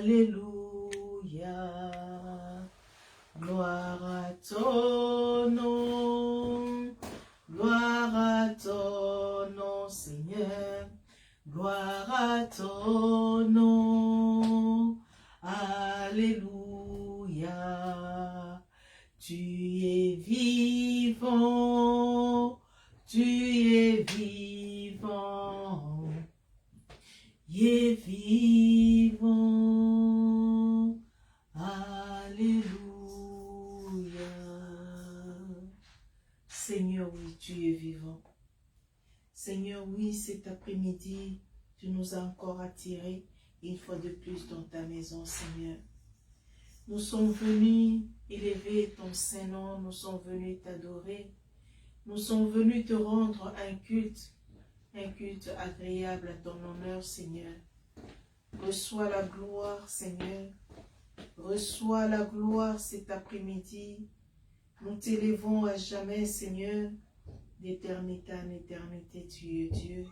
Alléluia. Gloire à ton nom. Gloire à ton nom, Seigneur. Gloire à ton nom. Alléluia. Tu es vivant. Tu es vivant. Il est vivant. Alléluia. Seigneur, oui, tu es vivant. Seigneur, oui, cet après-midi, tu nous as encore attirés une fois de plus dans ta maison, Seigneur. Nous sommes venus élever ton Saint-Nom, nous sommes venus t'adorer. Nous sommes venus te rendre un culte agréable à ton honneur, Seigneur. Reçois la gloire, Seigneur. Reçois la gloire cet après-midi. Nous t'élevons à jamais, Seigneur. D'éternité en éternité, tu es Dieu.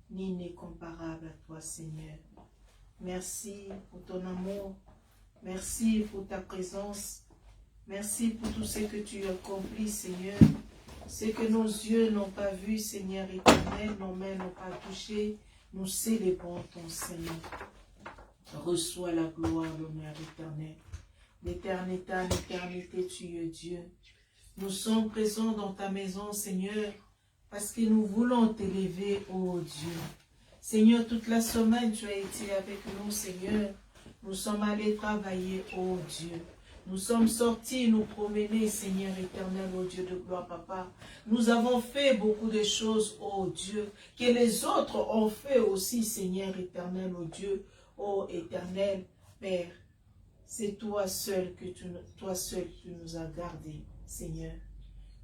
Nul n'est comparable à toi, Seigneur. Merci pour ton amour. Merci pour ta présence. Merci pour tout ce que tu accomplis, Seigneur. Ce que nos yeux n'ont pas vu, Seigneur éternel, nos mains n'ont pas touché, nous célébrons ton Seigneur. Reçois la gloire, l'honneur éternel. D'éternité en éternité, tu es Dieu. Nous sommes présents dans ta maison, Seigneur, parce que nous voulons t'élever, ô Dieu. Seigneur, toute la semaine, tu as été avec nous, Seigneur. Nous sommes allés travailler, ô Dieu. Nous sommes sortis nous promener, Seigneur éternel, ô Dieu de gloire, Papa. Nous avons fait beaucoup de choses, ô Dieu, que les autres ont fait aussi, Seigneur éternel, ô Dieu, ô éternel, Père. C'est toi seul que tu nous as gardés, Seigneur.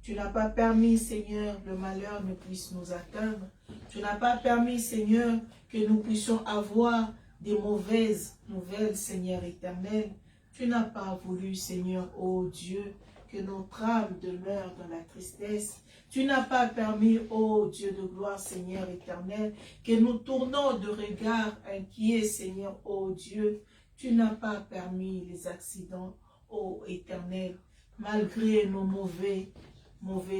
Tu n'as pas permis, Seigneur, le malheur ne puisse nous atteindre. Tu n'as pas permis, Seigneur, que nous puissions avoir des mauvaises nouvelles, Seigneur éternel. Tu n'as pas voulu, Seigneur, ô Dieu, que notre âme demeure dans la tristesse. Tu n'as pas permis, ô Dieu de gloire, Seigneur éternel, que nous tournons de regard inquiets, Seigneur, ô Dieu. Tu n'as pas permis les accidents, ô éternel, malgré nos mauvais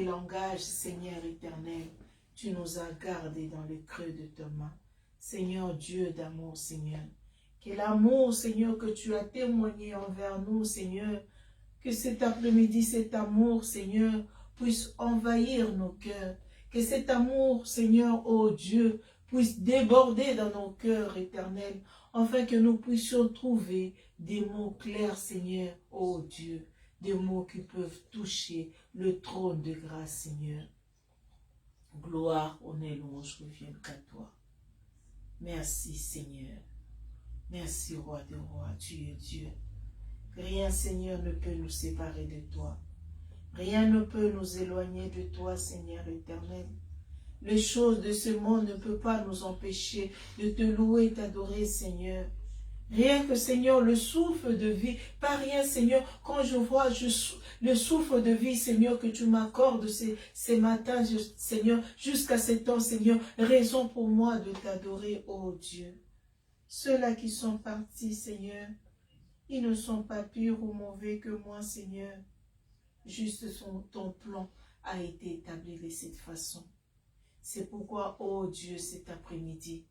langages, Seigneur éternel. Tu nous as gardés dans le creux de ta main. Seigneur Dieu d'amour, Seigneur. Que l'amour, Seigneur, que tu as témoigné envers nous, Seigneur, que cet après-midi, cet amour, Seigneur, puisse envahir nos cœurs. Que cet amour, Seigneur, ô Dieu, puisse déborder dans nos cœurs éternels, afin que nous puissions trouver des mots clairs, Seigneur, ô Dieu, des mots qui peuvent toucher le trône de grâce, Seigneur. Gloire, honneur, louange reviennent qu'à toi. Merci, Seigneur. Merci, roi des rois, tu es Dieu. Rien, Seigneur, ne peut nous séparer de toi. Rien ne peut nous éloigner de toi, Seigneur éternel. Les choses de ce monde ne peuvent pas nous empêcher de te louer et t'adorer, Seigneur. Rien que, Seigneur, le souffle de vie, pas rien, Seigneur, quand je vois le souffle de vie, Seigneur, que tu m'accordes ces matins, Seigneur, jusqu'à ce temps, Seigneur, raison pour moi de t'adorer, ô Dieu. Ceux-là qui sont partis, Seigneur, ils ne sont pas purs ou mauvais que moi, Seigneur. Juste ton plan a été établi de cette façon. C'est pourquoi, oh Dieu, cet après-midi,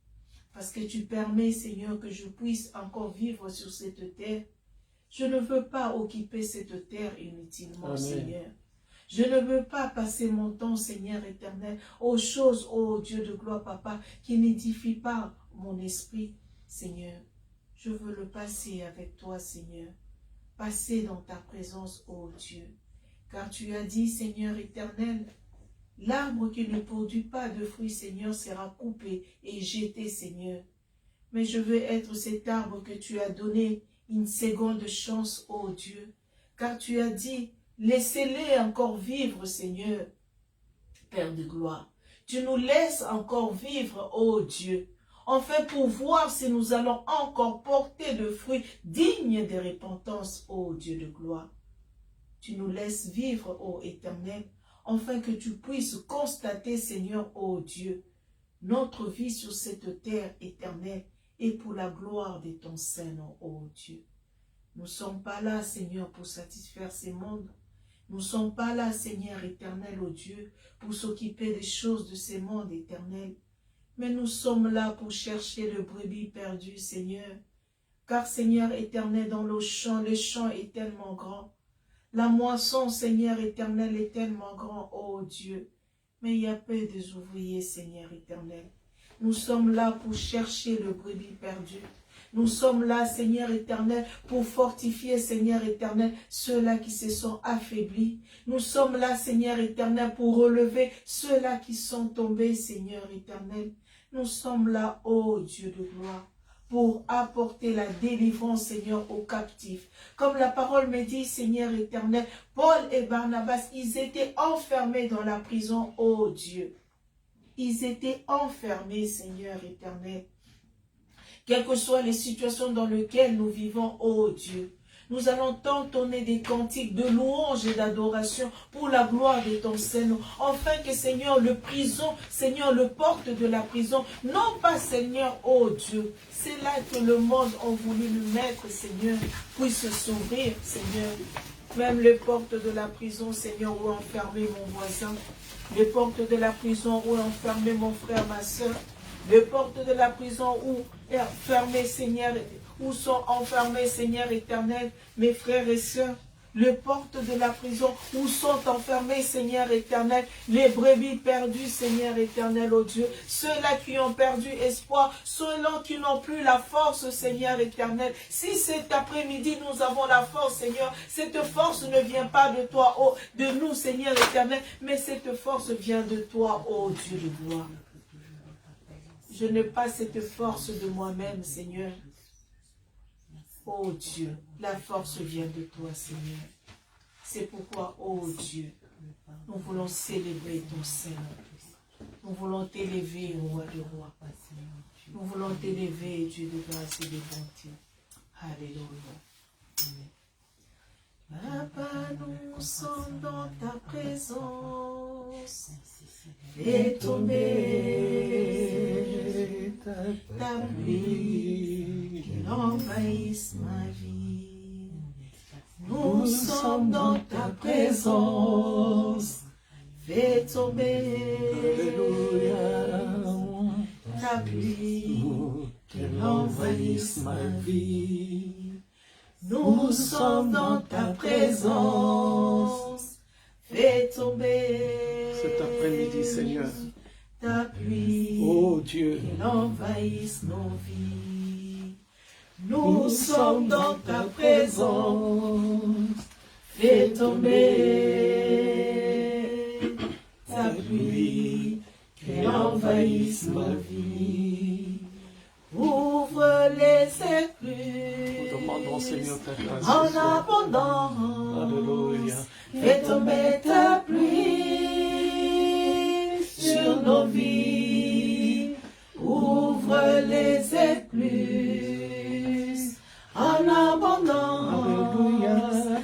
parce que tu permets, Seigneur, que je puisse encore vivre sur cette terre. Je ne veux pas occuper cette terre inutilement, Amen. Seigneur. Je ne veux pas passer mon temps, Seigneur éternel, aux choses, oh Dieu de gloire, Papa, qui n'édifient pas mon esprit, Seigneur. Je veux le passer avec toi, Seigneur. Passer dans ta présence, oh Dieu. Car tu as dit, Seigneur éternel, l'arbre qui ne produit pas de fruits, Seigneur, sera coupé et jeté, Seigneur. Mais je veux être cet arbre que tu as donné une seconde chance, ô Dieu. Car tu as dit, laissez-les encore vivre, Seigneur, Père de gloire. Tu nous laisses encore vivre, ô Dieu. Enfin, pour voir si nous allons encore porter de fruits dignes de repentance, ô Dieu de gloire. Tu nous laisses vivre, ô Éternel, afin que tu puisses constater, Seigneur, ô Dieu, notre vie sur cette terre éternelle et pour la gloire de ton Saint-Nom, ô Dieu. Nous ne sommes pas là, Seigneur, pour satisfaire ces mondes. Nous ne sommes pas là, Seigneur éternel, ô Dieu, pour s'occuper des choses de ces mondes éternels. Mais nous sommes là pour chercher le brebis perdu, Seigneur. Car, Seigneur éternel, dans le champ est tellement grand. La moisson, Seigneur éternel, est tellement grand, ô Dieu. Mais il y a peu des ouvriers, Seigneur éternel. Nous sommes là pour chercher le brebis perdu. Nous sommes là, Seigneur éternel, pour fortifier, Seigneur éternel, ceux-là qui se sont affaiblis. Nous sommes là, Seigneur éternel, pour relever ceux-là qui sont tombés, Seigneur éternel. Nous sommes là, ô Dieu de gloire, pour apporter la délivrance, Seigneur, aux captifs. Comme la parole me dit, Seigneur éternel, Paul et Barnabas, ils étaient enfermés dans la prison, ô Dieu. Ils étaient enfermés, Seigneur éternel. Quelles que soient les situations dans lesquelles nous vivons, ô Dieu, nous allons t'entonner des cantiques de louange et d'adoration pour la gloire de ton Seigneur. Enfin que, Seigneur, le porte de la prison, non pas, Seigneur, ô Dieu, c'est là que le monde a voulu nous mettre, Seigneur, puisse s'ouvrir, Seigneur. Même les portes de la prison, Seigneur, où enfermer mon voisin, les portes de la prison où enfermer mon frère, ma soeur, les portes de la prison où enfermer, Seigneur, où sont enfermés, Seigneur éternel, mes frères et sœurs. Les portes de la prison où sont enfermés, Seigneur éternel, les brebis perdues, Seigneur éternel, oh Dieu. Ceux-là qui ont perdu espoir, ceux-là qui n'ont plus la force, Seigneur éternel. Si cet après-midi nous avons la force, Seigneur, cette force ne vient pas de toi, oh, de nous, Seigneur éternel, mais cette force vient de toi, oh Dieu de gloire. Je n'ai pas cette force de moi-même, Seigneur. Oh Dieu, la force vient de toi, Seigneur. C'est pourquoi, oh Dieu, nous voulons célébrer ton Seigneur. Nous voulons t'élever, roi de rois. Nous voulons t'élever, Dieu de grâce et de bonté. Alléluia. Papa, nous sommes dans ta présence. Fais tomber ta pluie, qu'il envahisse ma vie. Nous sommes dans ta présence. Fais tomber ta pluie, qu'il envahisse ma vie. Nous sommes dans ta présence. Fais tomber cet après-midi, Seigneur, ta pluie, oh Dieu, qu'il envahisse nos vies. Nous sommes dans ta présence. Fais tomber ta pluie, qu'il envahisse ma vie. Ouvre les écluses, nous demandons, Seigneur, ta grâce en ce soir. abondance. Alléluia. Fais tomber ta pluie sur nos vies. Ouvre les écluses en abondance. Alléluia.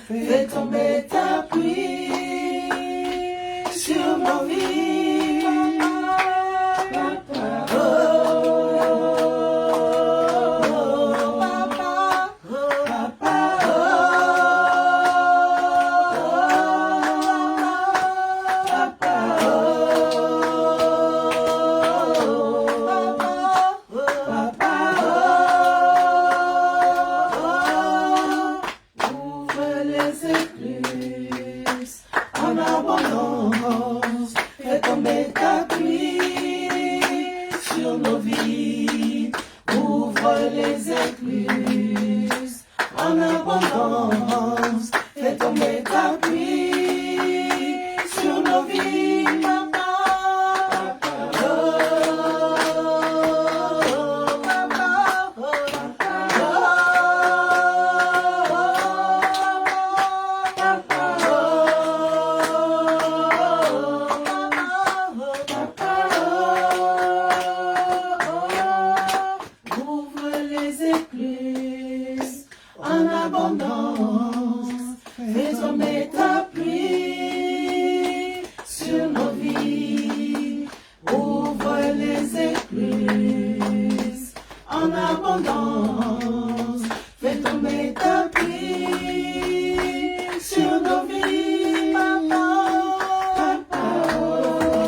Fais tomber ta pluie sur nos vies. En abondance, Fais tomber ta pluie sur nos vies, papa.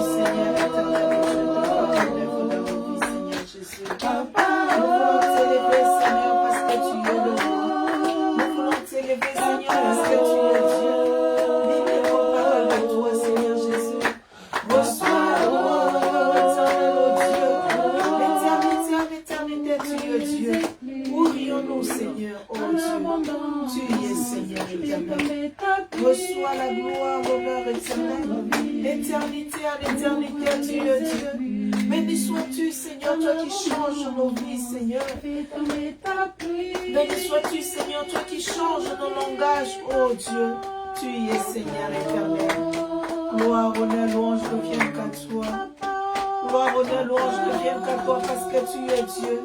Seigneur éternel, je te relève dans nos vies, Seigneur Jésus. Papa, nous voulons t'élever, Seigneur, parce que tu es le roi. Nous voulons t'élever, Seigneur, parce que tu es Dieu. Libre nos paroles de toi, Seigneur Jésus. Reçois la gloire, éternel, oh Dieu. L'éternité, en éternité, tu es Dieu. Où rions-nous, Seigneur, oh Dieu. Tu es Seigneur éternel. Reçois la gloire, l'honneur éternel. L'éternité, en éternité, tu es Dieu. Béni sois-tu, Seigneur, toi qui changes nos vies, Seigneur. Béni sois-tu, Seigneur, toi qui changes nos langages, oh Dieu. Tu es Seigneur éternel. Gloire, honneur, louange reviennent qu'à toi. Gloire, honneur, louange reviennent qu'à toi parce que tu es Dieu.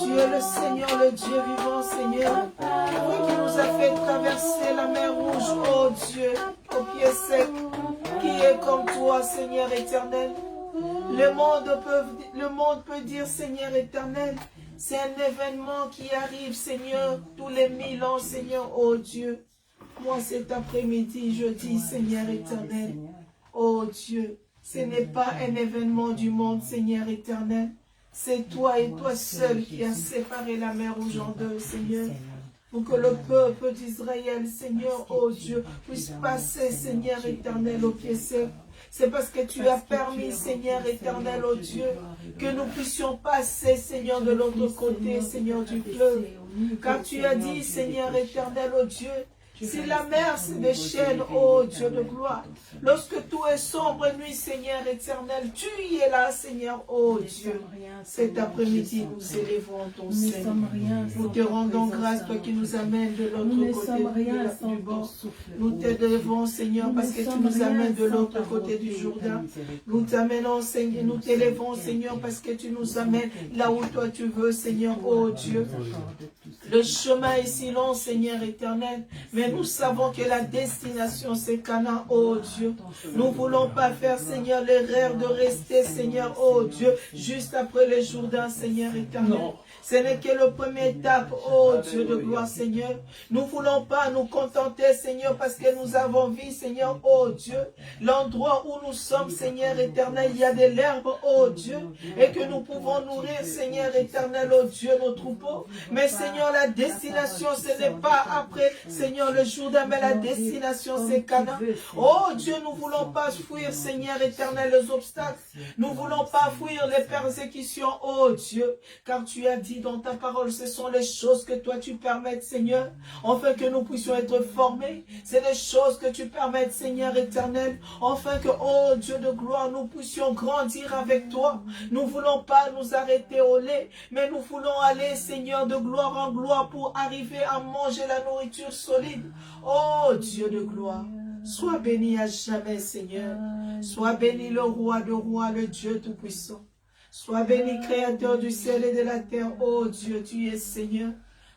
Tu es le Seigneur, le Dieu vivant, Seigneur. Toi qui nous a fait traverser la mer rouge, oh Dieu, au pied sec. Qui est comme toi, Seigneur éternel. Le monde peut dire, Seigneur éternel, c'est un événement qui arrive, Seigneur, tous les 1000 ans, Seigneur, oh Dieu. Moi, cet après-midi, je dis, Seigneur éternel, oh Dieu, ce n'est pas un événement du monde, Seigneur éternel. C'est toi et toi seul qui as séparé la mer rouge en deux, Seigneur. Pour que le peuple d'Israël, Seigneur, oh Dieu, puisse passer, Seigneur éternel, au pied sec. C'est parce que tu as permis, Seigneur éternel, oh Dieu, que nous puissions passer, Seigneur, de l'autre côté, Seigneur, du fleuve. Car tu as dit, Seigneur éternel, oh Dieu, si la mer se déchaîne, ô Dieu de gloire, lorsque tout est sombre et nuit, Seigneur éternel, tu y es là, Seigneur, ô Dieu. Cet après-midi, nous élevons ton Seigneur. Nous te rendons grâce, toi qui nous amènes de l'autre côté du bord. Nous t'élevons, Seigneur, parce que tu nous amènes de l'autre côté du Jourdain. Nous t'amenons, Seigneur, nous t'élevons, Seigneur, parce que tu nous amènes là où toi tu veux, Seigneur, ô Dieu. Le chemin est si long, Seigneur éternel, mais nous savons que la destination c'est Canaan, oh Dieu. Nous ne voulons pas faire, Seigneur, l'erreur de rester, Seigneur, oh Dieu, juste après le Jourdain, Seigneur éternel. Ce n'est que la première étape, oh Dieu de gloire, Seigneur. Nous ne voulons pas nous contenter, Seigneur, parce que nous avons vu, Seigneur, oh Dieu, l'endroit où nous sommes, Seigneur éternel, il y a de l'herbe, oh Dieu, et que nous pouvons nourrir, Seigneur éternel, oh Dieu, nos troupeaux. Mais Seigneur, la destination, ce n'est pas après, Seigneur, le Jourdain, mais la destination, c'est Canaan. Oh Dieu, nous ne voulons pas fuir, Seigneur éternel, les obstacles. Nous ne voulons pas fuir les persécutions, oh Dieu, car tu as dit dans ta parole, ce sont les choses que toi tu permettes, Seigneur, afin que nous puissions être formés. C'est les choses que tu permettes, Seigneur éternel, afin que, oh Dieu de gloire, nous puissions grandir avec toi. Nous ne voulons pas nous arrêter au lait, mais nous voulons aller, Seigneur, de gloire en gloire pour arriver à manger la nourriture solide. Oh Dieu de gloire, sois béni à jamais, Seigneur. Sois béni le roi de rois, le Dieu tout-puissant. Sois béni, créateur du ciel et de la terre. Oh Dieu, tu es Seigneur.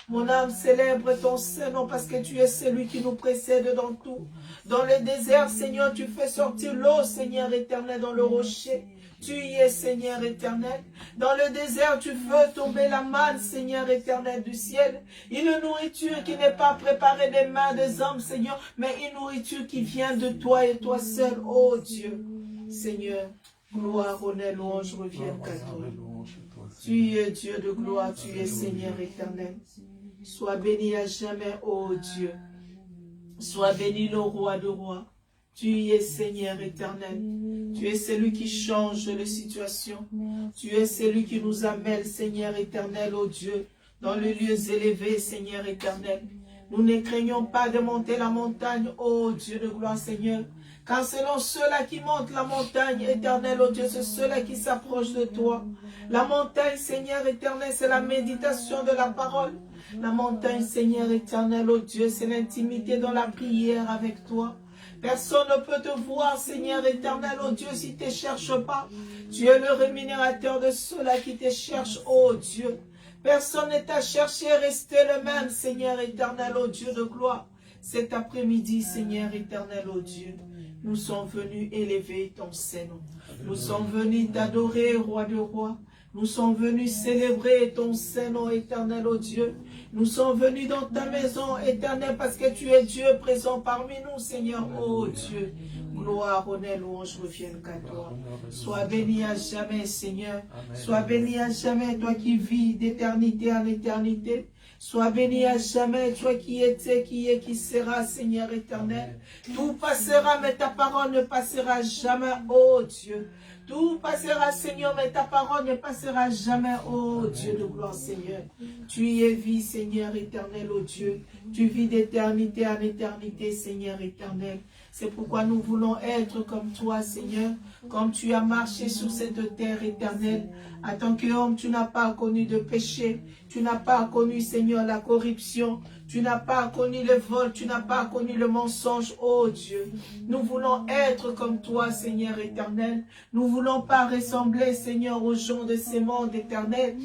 Mon âme célèbre ton Saint-Nom parce que tu es celui qui nous précède dans tout. Dans le désert, Seigneur, tu fais sortir l'eau, Seigneur éternel, dans le rocher. Tu y es, Seigneur éternel. Dans le désert, tu fais tomber la manne, Seigneur éternel du ciel. Une nourriture qui n'est pas préparée des mains des hommes, Seigneur, mais une nourriture qui vient de toi et toi seul, oh Dieu. Seigneur, gloire, honneur, louange reviennent qu'à toi. Tu es Dieu de gloire, tu es Seigneur éternel. Sois béni à jamais, ô Dieu. Sois béni le roi de rois. Tu es Seigneur éternel. Tu es celui qui change les situations. Tu es celui qui nous amène, Seigneur éternel, ô Dieu, dans les lieux élevés, Seigneur éternel. Nous ne craignons pas de monter la montagne, ô Dieu de gloire, Seigneur. Car selon ceux-là qui montent la montagne éternelle, ô Dieu, c'est ceux-là qui s'approchent de toi. La montagne, Seigneur éternel, c'est la méditation de la parole. La montagne, Seigneur éternel, ô Dieu, c'est l'intimité dans la prière avec toi. Personne ne peut te voir, Seigneur éternel, ô Dieu, si tu ne cherches pas. Tu es le rémunérateur de ceux-là qui te cherchent, ô Dieu. Personne ne t'a cherché, restez le même, Seigneur éternel, ô Dieu de gloire. Cet après-midi, Seigneur éternel, ô Dieu, nous sommes venus élever ton Saint-Nom. Nous sommes venus t'adorer, roi de rois. Nous sommes venus célébrer ton Saint-Nom éternel, ô Dieu. Nous sommes venus dans ta maison éternelle parce que tu es Dieu présent parmi nous, Seigneur, ô Dieu. Gloire, honneur, louange reviennent qu'à toi. Sois béni à jamais, Seigneur. Sois béni à jamais, toi qui vis d'éternité en éternité. Sois béni à jamais, toi qui étais, qui est, qui sera, Seigneur éternel. Tout passera, mais ta parole ne passera jamais, ô Dieu. Tout passera, Seigneur, mais ta parole ne passera jamais, ô Dieu de gloire, Seigneur. Tu es vie, Seigneur éternel, ô Dieu. Tu vis d'éternité en éternité, Seigneur éternel. C'est pourquoi nous voulons être comme toi, Seigneur, comme tu as marché sur cette terre éternelle. En tant qu'homme, tu n'as pas connu de péché. Tu n'as pas connu, Seigneur, la corruption. Tu n'as pas connu le vol. Tu n'as pas connu le mensonge, oh Dieu. Nous voulons être comme toi, Seigneur éternel. Nous ne voulons pas ressembler, Seigneur, aux gens de ce monde éternel.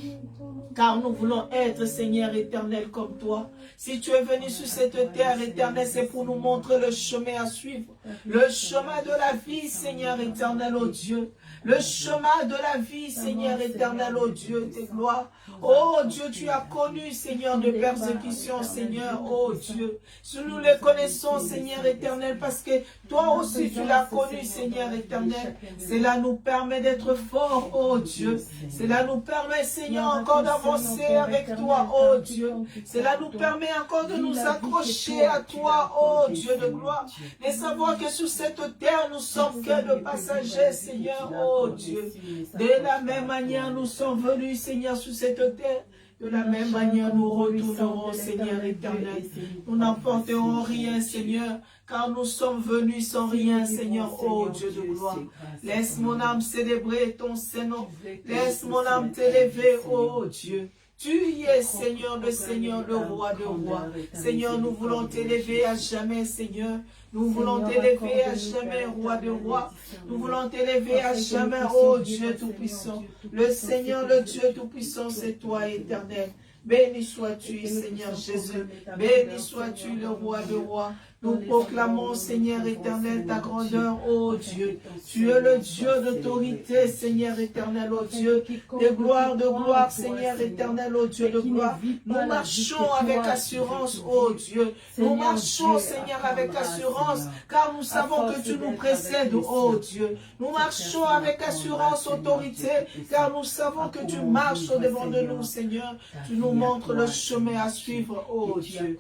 Car nous voulons être, Seigneur éternel, comme toi. Si tu es venu sur cette terre éternelle, c'est pour nous montrer le chemin à suivre. Le chemin de la vie, Seigneur éternel, oh Dieu. Le chemin de la vie, Seigneur éternel, oh Dieu, tes gloires. Oh Dieu, tu as connu, Seigneur, de persécutions, Seigneur, oh Dieu. Si nous les connaissons, Seigneur éternel, parce que toi aussi tu l'as connu, Seigneur éternel. Cela nous permet d'être forts, oh Dieu. Cela nous permet, Seigneur, encore d'avancer avec toi, oh Dieu. Cela nous permet encore de nous accrocher à toi, oh Dieu de gloire. Et savoir que sur cette terre, nous sommes que de passagers, Seigneur, oh Dieu. De la même manière, nous sommes venus, Seigneur, sur cette terre. De la même manière, nous retournerons, Seigneur éternel. Nous n'emporterons rien, Seigneur, car nous sommes venus sans rien, Seigneur, oh Dieu de gloire. Laisse mon âme célébrer ton Saint-Nom. Laisse mon âme t'élever, oh Dieu. Tu y es, Seigneur, le roi de rois. Seigneur, nous voulons t'élever à jamais, Seigneur. Nous voulons t'élever à jamais, roi de rois. Nous voulons t'élever à jamais, oh Dieu Tout-Puissant. Le Seigneur, le Dieu Tout-Puissant, c'est toi, éternel. Béni sois-tu, Seigneur Jésus. Béni sois-tu, le roi de rois. Nous proclamons, Seigneur éternel, ta grandeur, ô Dieu. Tu es le Dieu d'autorité, Seigneur éternel, ô Dieu. De gloire, Seigneur éternel, ô Dieu de gloire. Nous marchons avec assurance, ô Dieu. Nous marchons, Seigneur, avec assurance, car nous savons que tu nous précèdes, ô Dieu. Nous marchons avec assurance, autorité, car nous savons que tu marches au-devant de nous, Seigneur. Tu nous montres le chemin à suivre, ô Dieu.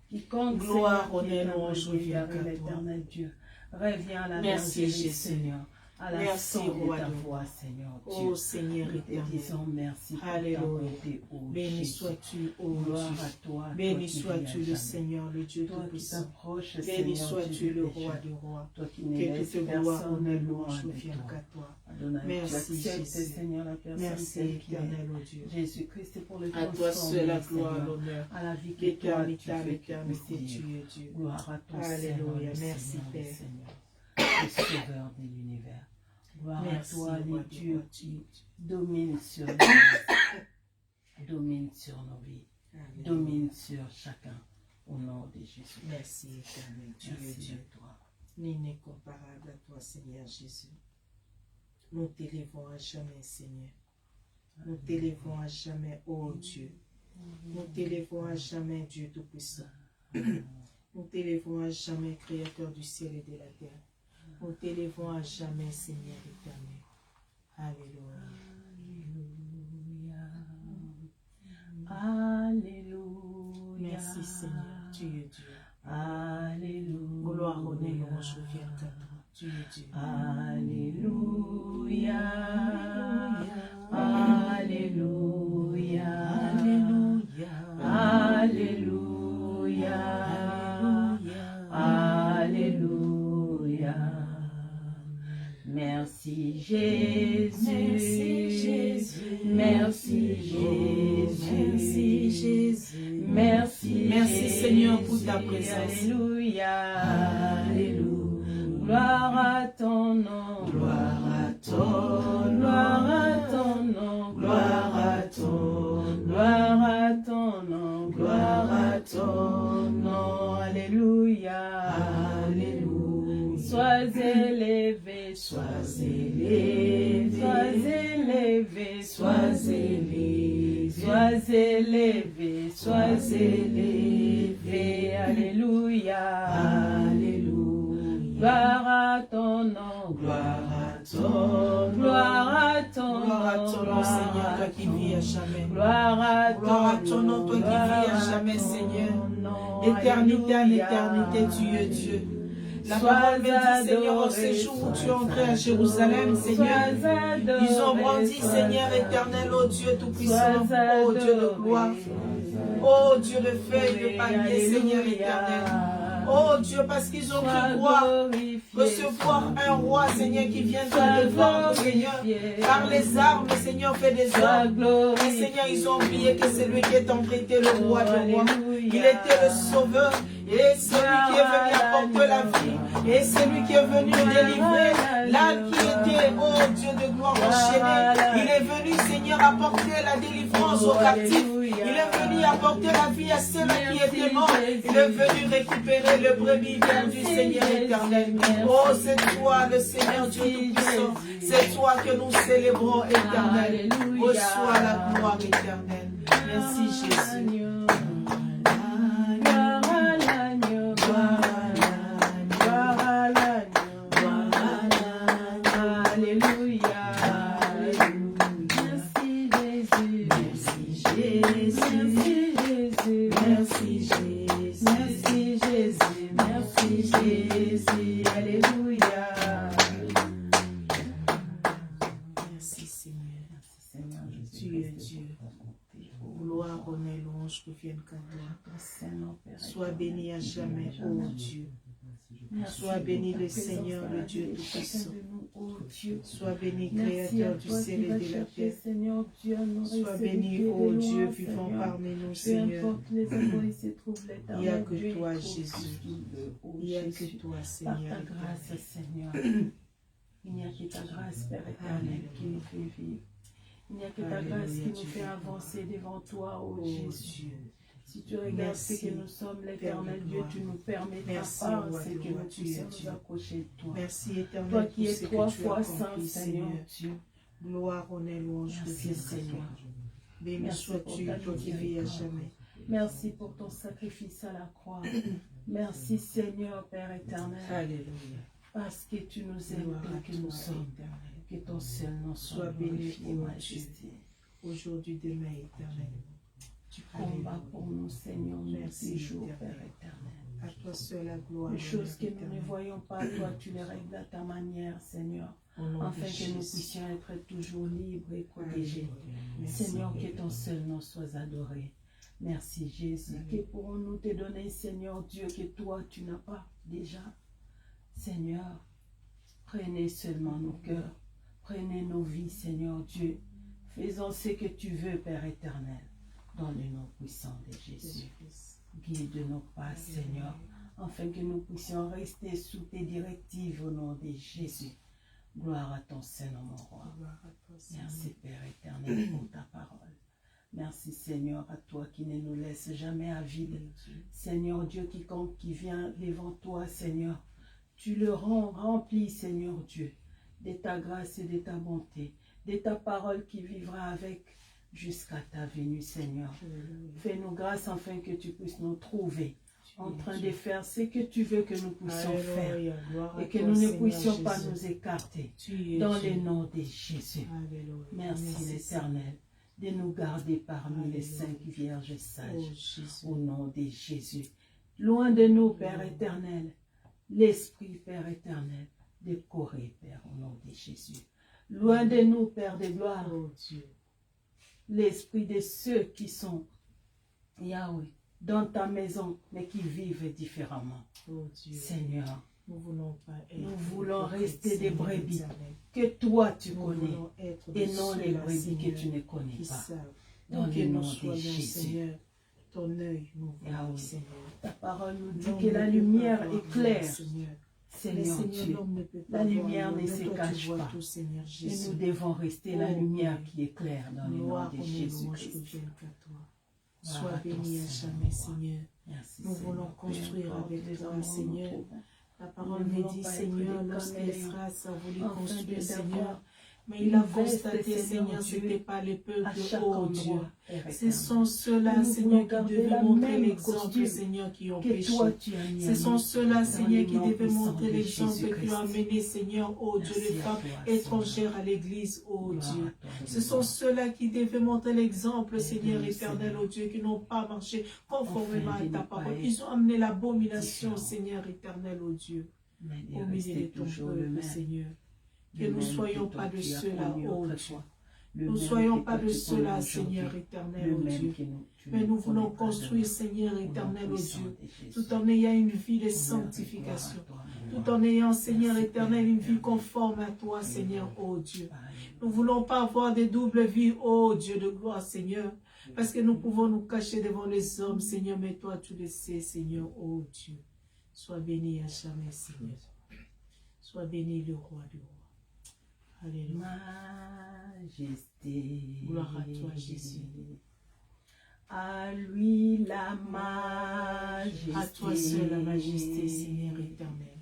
Quiconque, gloire, Seigneur, honneur, louange, reviens à l'éternel Dieu. Reviens à la merci, Jésus. Seigneur. À la merci, roi de ta voix, Seigneur Dieu. Oh Seigneur éternel. Disons merci pour Alléluia. ta bonté, ô Béni Jésus. sois-tu, ô Gloire Dieu. à toi. Béni toi qui sois-tu vis à le jamais. Seigneur, le Dieu Toi qui Tout-Puissant. t'approches, Béni Seigneur, sois-tu du le péché. roi des rois. Toi qui ne Que laisses toute gloire, personne honneur, loin louange de revienne toi. qu'à toi. Adonai, Merci, tu acceptes, Jésus. Seigneur, la personne Merci telle qu'il est. éternel, ô Dieu. Jésus-Christ, pour le À toi transformer, seul la gloire, Seigneur, l'honneur. à la vie que toi tu L'éternité à fais l'éternité, vivre. tu es Dieu. Gloire à ton Alléluia. Seigneur, Merci, Seigneur, Père. Seigneur, le Sauveur de l'univers. Gloire Merci, à toi, roi les de dieux roi, qui domine sur nos vies, domine sur nos vies, Alléluia. domine sur chacun, au nom de Jésus. Merci éternel, tu es Merci Dieu. à toi. Nul n'est comparable à toi, Seigneur Jésus. Nous t'élevons à jamais, Seigneur. Nous t'élevons à jamais, ô Dieu. Nous t'élevons à jamais, Dieu Tout-Puissant. Nous t'élevons à jamais, Créateur du ciel et de la terre. Nous t'élevons à jamais, Seigneur éternel. Alléluia. Alléluia. Merci, Seigneur. Tu es Dieu. Alléluia. Gloire, honneur, louange reviennent à toi. Tu es Dieu. Alléluia. Alléluia. Alléluia. Alléluia. Merci Jésus. Merci Jésus. Merci Jésus. Merci Jésus. Merci. Merci Seigneur pour ta présence. Alléluia. Alléluia. Gloire à ton nom. Gloire à ton nom. Gloire à ton nom. Gloire à ton nom. Gloire à ton nom. Gloire à ton nom. Alléluia. Alléluia. Sois élevé. Sois élevé. Sois sois élevé, sois élevé, sois élevé, alléluia, alléluia, gloire à ton nom, gloire à ton nom, gloire à ton nom, Seigneur, toi qui vis à jamais. Gloire à ton nom, toi qui vis à jamais, Seigneur. Éternité en éternité, tu es Dieu. La parole me dit, Seigneur, au séjour où tu es entré à Jérusalem, Seigneur, ils ont brandi, Seigneur éternel, ô Dieu tout-puissant, ô Dieu de gloire, ô Dieu de feuilles, de palmiers, Seigneur éternel. Oh Dieu, parce qu'ils ont cru croire, recevoir un roi, Seigneur, qui vient de défendre, Seigneur, par les armes, Seigneur, fait des hommes. Mais Seigneur, ils ont oublié que c'est lui qui est entré était le roi de rois. Il était le sauveur. Et c'est lui qui est venu apporter la vie. Et c'est lui qui est venu délivrer. Là qui était, oh Dieu de gloire, enchaîné. Il est venu, Seigneur, apporter la délivrance aux captifs. Il est venu apporter la vie à ceux-là qui étaient morts. Il est venu récupérer le brebis du Seigneur éternel. Oh, c'est toi, le Seigneur Dieu Tout-Puissant. C'est toi que nous célébrons éternel. Reçois la gloire éternelle. Merci Jésus. Revienne qu'à toi. Sois béni à jamais, ô Dieu. Sois béni le Seigneur, le Dieu Tout-Puissant. Sois béni, Créateur du ciel et de la terre. Sois béni, ô Dieu, vivant parmi nous, Seigneur. Il n'y a que toi, Jésus. Il n'y a que toi, Seigneur. Par ta grâce, Seigneur. Il n'y a que ta grâce, Père éternel, qui nous fait vivre. Il n'y a que ta grâce qui nous fait avancer devant toi, ô Jésus. Si tu regardes ce que nous sommes, l'éternel Dieu, tu nous permets de part, c'est que nous puissions nous accrocher de toi. Merci, éternel, toi qui es trois fois saint, Seigneur Dieu. Gloire, honneur, louange, merci, Seigneur. Béni sois-tu, toi qui vis à jamais. Merci pour ton sacrifice à la croix. Merci, Seigneur, Père éternel. Alléluia. Parce que tu nous aimes tel que nous sommes. Que ton seul nom soit béni, majesté. Aujourd'hui, demain, éternel. Tu combats pour nous, Seigneur, merci, jours, Père éternel. À toi seul la gloire. Les choses que nous ne voyons pas, toi, tu les règles à ta manière, Seigneur. Afin que nous puissions être toujours libres et protégés. Seigneur, que ton seul nom soit adoré. Merci, Jésus. Que pourrons-nous te donner, Seigneur Dieu, que toi, tu n'as pas déjà. Seigneur, prenez seulement nos cœurs. Prenez nos vies, Seigneur Dieu. Faisons ce que tu veux, Père éternel, dans le nom puissant de Jésus. Guide nos pas, Seigneur, afin que nous puissions rester sous tes directives au nom de Jésus. Gloire à ton Seigneur, mon roi. Merci, Père éternel, pour ta parole. Merci, Seigneur, à toi qui ne nous laisse jamais à vide. Seigneur Dieu, quiconque qui vient devant toi, Seigneur, tu le rends rempli, Seigneur Dieu, de ta grâce et de ta bonté, de ta parole qui vivra avec jusqu'à ta venue, Seigneur. Fais-nous grâce afin que tu puisses nous trouver en train de faire ce que tu veux que nous puissions faire et que nous ne puissions pas nous écarter dans le nom de Jésus. Merci l'Éternel de nous garder parmi les 5 vierges sages au nom de Jésus. Loin de nous, Père éternel, l'Esprit, Père éternel, de Corée, Père, au nom de Jésus. Loin de nous, Père de gloire, l'esprit de ceux qui sont, Yahweh, dans ta maison, mais qui vivent différemment. Seigneur, nous voulons rester des brebis que toi tu connais et non les brebis que tu ne connais pas. Dans le nom de Jésus. Ton œil nous voit, Seigneur. Ta parole nous dit que la lumière éclaire. Seigneur Dieu, la lumière ne se cache pas. Et nous devons rester la lumière qui éclaire dans le nom de Jésus-Christ. Sois béni à jamais, Seigneur. Nous voulons construire avec toi, Seigneur. La parole me dit, Seigneur, lorsqu'Ephraim a voulu construire, Seigneur, Mais il a constaté, Seigneur, ce n'était pas les peuples, oh Dieu. Ce sont ceux-là, Seigneur, qui devaient montrer l'exemple, Seigneur, qui ont péché. Ce sont ceux-là, Seigneur, qui devaient montrer l'exemple que tu as amené, Seigneur, oh Dieu, les femmes étrangères à l'église, oh Dieu. Ce sont ceux-là qui devaient montrer l'exemple, Seigneur éternel, oh Dieu, qui n'ont pas marché conformément à ta parole. Ils ont amené l'abomination, Seigneur éternel, oh Dieu, au milieu de ton peuple, Seigneur. Que nous ne soyons pas de ceux-là, oh Dieu. Nous ne soyons pas de ceux-là, Seigneur éternel, oh Dieu. Mais nous voulons construire, Seigneur éternel, oh Dieu, tout en ayant une vie de sanctification. Tout en ayant, Seigneur éternel, une vie conforme à toi, Seigneur, oh Dieu. Nous ne voulons pas avoir de double vie, oh Dieu de gloire, Seigneur. Parce que nous pouvons nous cacher devant les hommes, Seigneur, mais toi, tu le sais, Seigneur, oh Dieu. Sois béni à jamais, Seigneur. Sois béni le roi du roi. Alléluia. Majesté. Gloire à toi, Jésus. À lui la majesté. À toi seul la majesté, Seigneur éternel.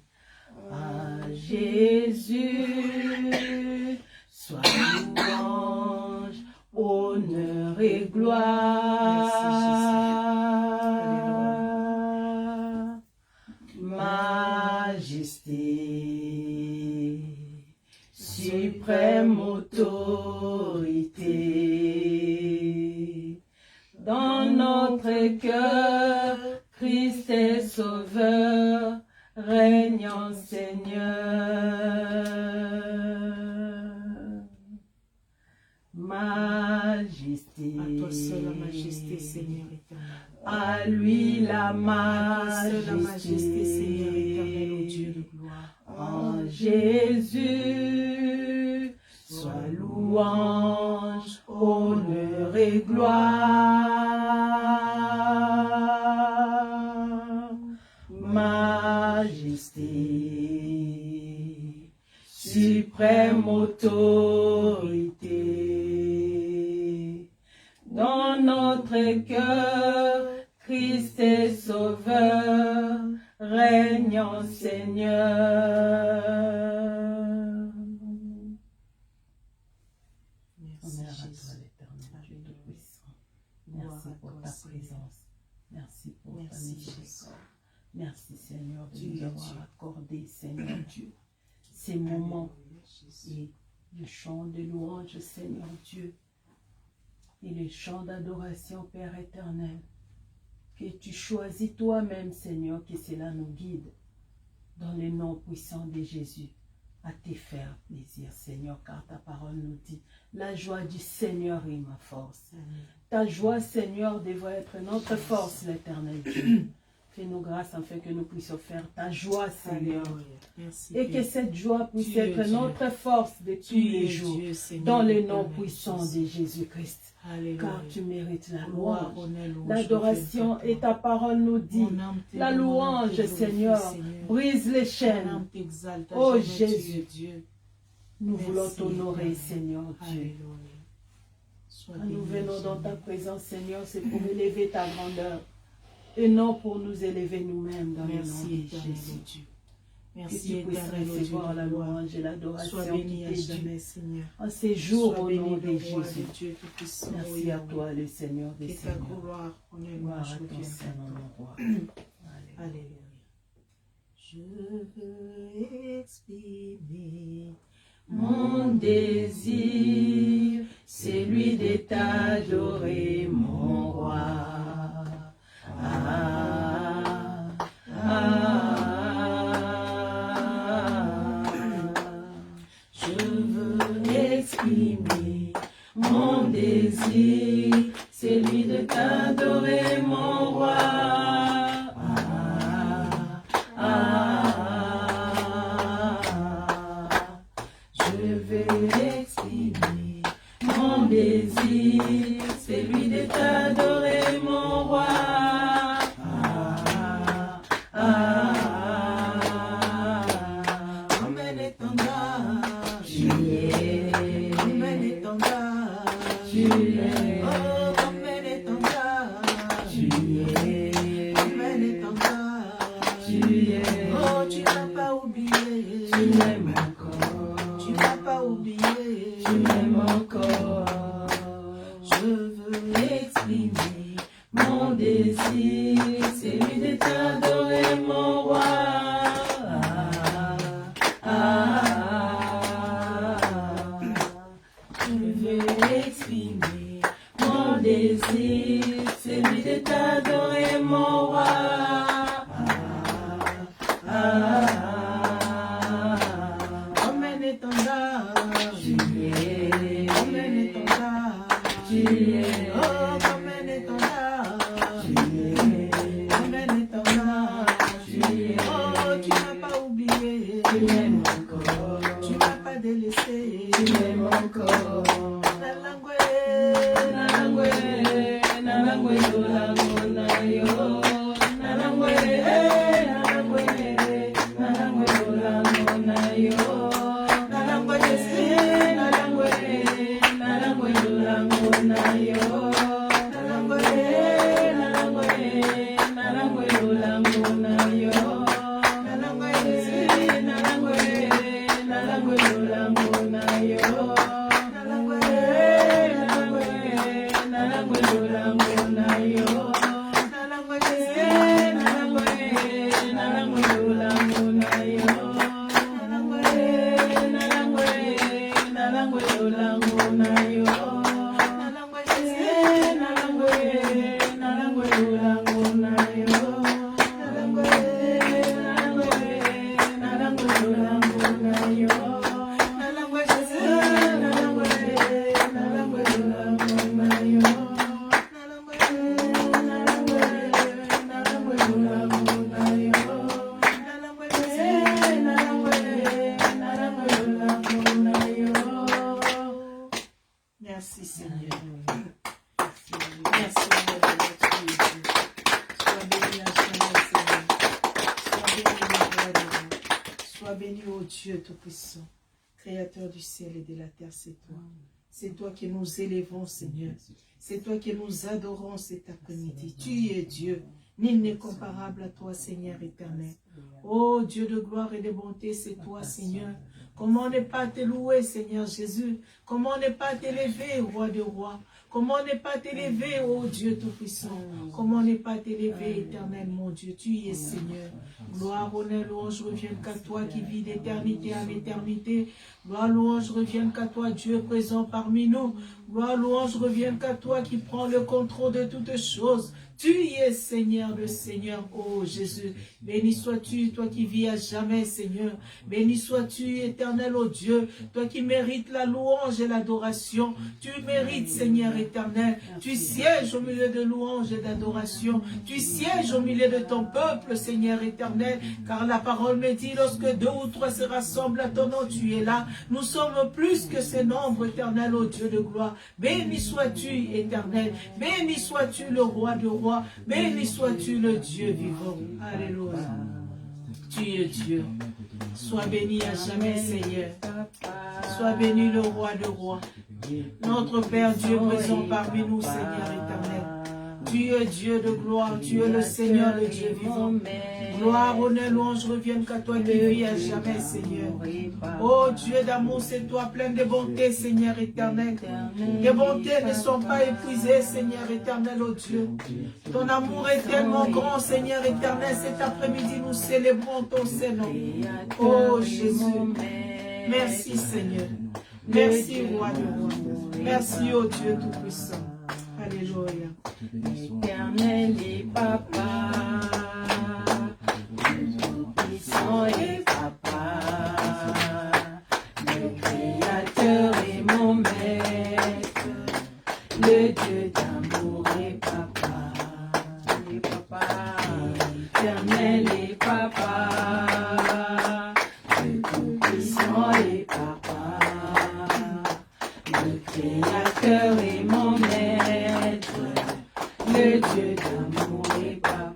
À Jésus, sois louange, honneur et gloire. Majesté, suprême autorité, dans notre cœur, Christ est sauveur, régnant Seigneur. Majesté, À toi seul la majesté, Seigneur éternel. à lui la majesté, Seule la majesté, Seigneur éternel, ô Dieu de gloire. en Jésus, sois louange, honneur et gloire. Majesté, suprême autorité, dans notre cœur, Christ est sauveur, régnant Seigneur. Merci, Honneur à toi, Jésus. l'Éternel, Dieu Tout-Puissant. Gloire Merci à pour toi, ta Seigneur. présence. Merci pour ta Merci, miséricorde. Jésus. Merci, Seigneur, de Tu nous es avoir Dieu. accordé, Seigneur Dieu, ces moments Alléluia, Jésus. et le chant de louange, Seigneur Dieu, et le chant d'adoration, Père éternel, que tu choisis toi-même, Seigneur, que cela nous guide dans le nom puissant de Jésus, à te faire plaisir, Seigneur, car ta parole nous dit, la joie du Seigneur est ma force. Amen. Ta joie, Seigneur, devrait être notre force, l'Éternel Dieu. Fais-nous grâce afin que nous puissions faire ta joie, Seigneur. Alléluia. Merci, Et que Père. cette joie puisse Tu es être Dieu. notre force de tous Tu les es jours. Dieu, Seigneur Dans le nom éternel, puissant Jésus. de Jésus-Christ. Alléluia. Car tu mérites la Gloire, louange. honneur, louange, L'adoration glorifie et ta parole nous dit, Mon âme te la loue, mon âme louange, te glorifie, Seigneur, Seigneur. brise les Mon chaînes. âme t'exalte, à Oh, jamais tu Jésus. es Dieu. Nous Merci, voulons t'honorer, Éternel. Seigneur Dieu. Alléluia. Sois Quand nous béni, venons dans ta jamais. présence, Seigneur, c'est pour élever ta grandeur et non pour nous élever nous-mêmes dans le nom Merci, de éternel Jésus. Dieu. Que Merci, tu puisses éternel Dieu recevoir de la gloire. louange et Sois l'adoration béni qui à t'est due jamais, Seigneur. en ces jours Sois au béni nom le de roi Jésus. de Dieu Tout-Puissant. Merci oui, à oui. toi, le Seigneur des Que ta Seigneurs. gloire, honneur, Gloire louange, à ton revienne à Saint-Nom, toi. mon roi. Alléluia. Alléluia. Je veux exprimer Mon désir, c'est lui de t'adorer, mon roi. Ah, je veux exprimer mon désir, c'est lui de t'adorer, mon roi. Je veux exprimer mon désir, c'est lui de t'adorer, mon Mon désir, c'est lui de t'adorer, mon roi. Je veux exprimer mon désir, c'est lui de t'adorer, mon roi. Comme un étendard, Tu es, comme un étendard, tu es, oh, comme un étendard, tu es, comme un étendard, tu es, oh, tu m'as pas oublié, tu m'aimes encore, tu m'as pas délaissé, tu m'aimes encore. Nalangwe, nalangwe, dolango na yo. Nalangwe, nalangwe, nalangwe, dolango na yo. Nalangwe, nalangwe, nalangwe, dolango na yo. Nalangwe, nalangwe, nalangwe, dolango na yo. Nalangwe, nalangwe, nalangwe, dolango na yo. Merci Seigneur. Merci Sois béni, ô Dieu Tout-Puissant, Créateur du ciel et de la terre, c'est toi. C'est toi que nous élevons, Seigneur. C'est toi que nous adorons cet après-midi. Tu es Dieu. Nul n'est comparable à toi, Seigneur éternel. Ô Dieu de gloire et de bonté, c'est toi, Seigneur. Comment ne pas te louer, Seigneur Jésus? Comment ne pas t'élever, Roi de rois? Comment ne pas t'élever, ô Dieu Tout-Puissant? Comment ne pas t'élever, éternel, mon Dieu? Tu y es, Seigneur. Gloire, honneur, louange reviennent qu'à toi qui vis d'éternité en éternité. Gloire, louange reviennent qu'à toi, Dieu présent parmi nous. Gloire, louange reviennent qu'à toi qui prends le contrôle de toutes choses. Tu y es, Seigneur, le Seigneur, ô Jésus. Béni sois-tu, toi qui vis à jamais, Seigneur. Béni sois-tu, éternel, ô Dieu, toi qui mérites la louange et l'adoration. Tu mérites, Seigneur éternel. Tu sièges au milieu de louange et d'adoration. Tu sièges au milieu de ton peuple, Seigneur éternel. Car la parole me dit, lorsque 2 ou 3 se rassemblent à ton nom, tu es là. Nous sommes plus que ce nombre, éternel, ô Dieu de gloire. Béni sois-tu, éternel. Béni sois-tu, le roi de rois. Béni sois-tu le Dieu vivant. Alléluia. Tu es Dieu. Sois béni à jamais, Seigneur. Sois béni le roi de rois. Notre Père Dieu présent parmi nous, Seigneur éternel. Tu es Dieu de gloire, tu es le Seigneur, le Dieu vivant. Gloire, honneur, louange reviennent qu'à toi qui vis à jamais, Seigneur. Oh Dieu d'amour, c'est toi plein de bonté, Seigneur éternel. Tes bontés ne sont pas épuisées, Seigneur éternel, oh Dieu. Ton amour est tellement grand, Seigneur éternel. Cet après-midi, nous célébrons ton Saint-Nom. Oh Jésus, merci Seigneur. Merci Roi de rois. Merci, oh Dieu Tout-Puissant. Alléluia. Éternel et Papa, Tout-Puissant et Papa, le Créateur et mon Maître, le Dieu d'amour et Papa, Éternel et Papa, le Tout-Puissant et Papa, le Créateur et mon Maître, le Dieu d'amour et papa.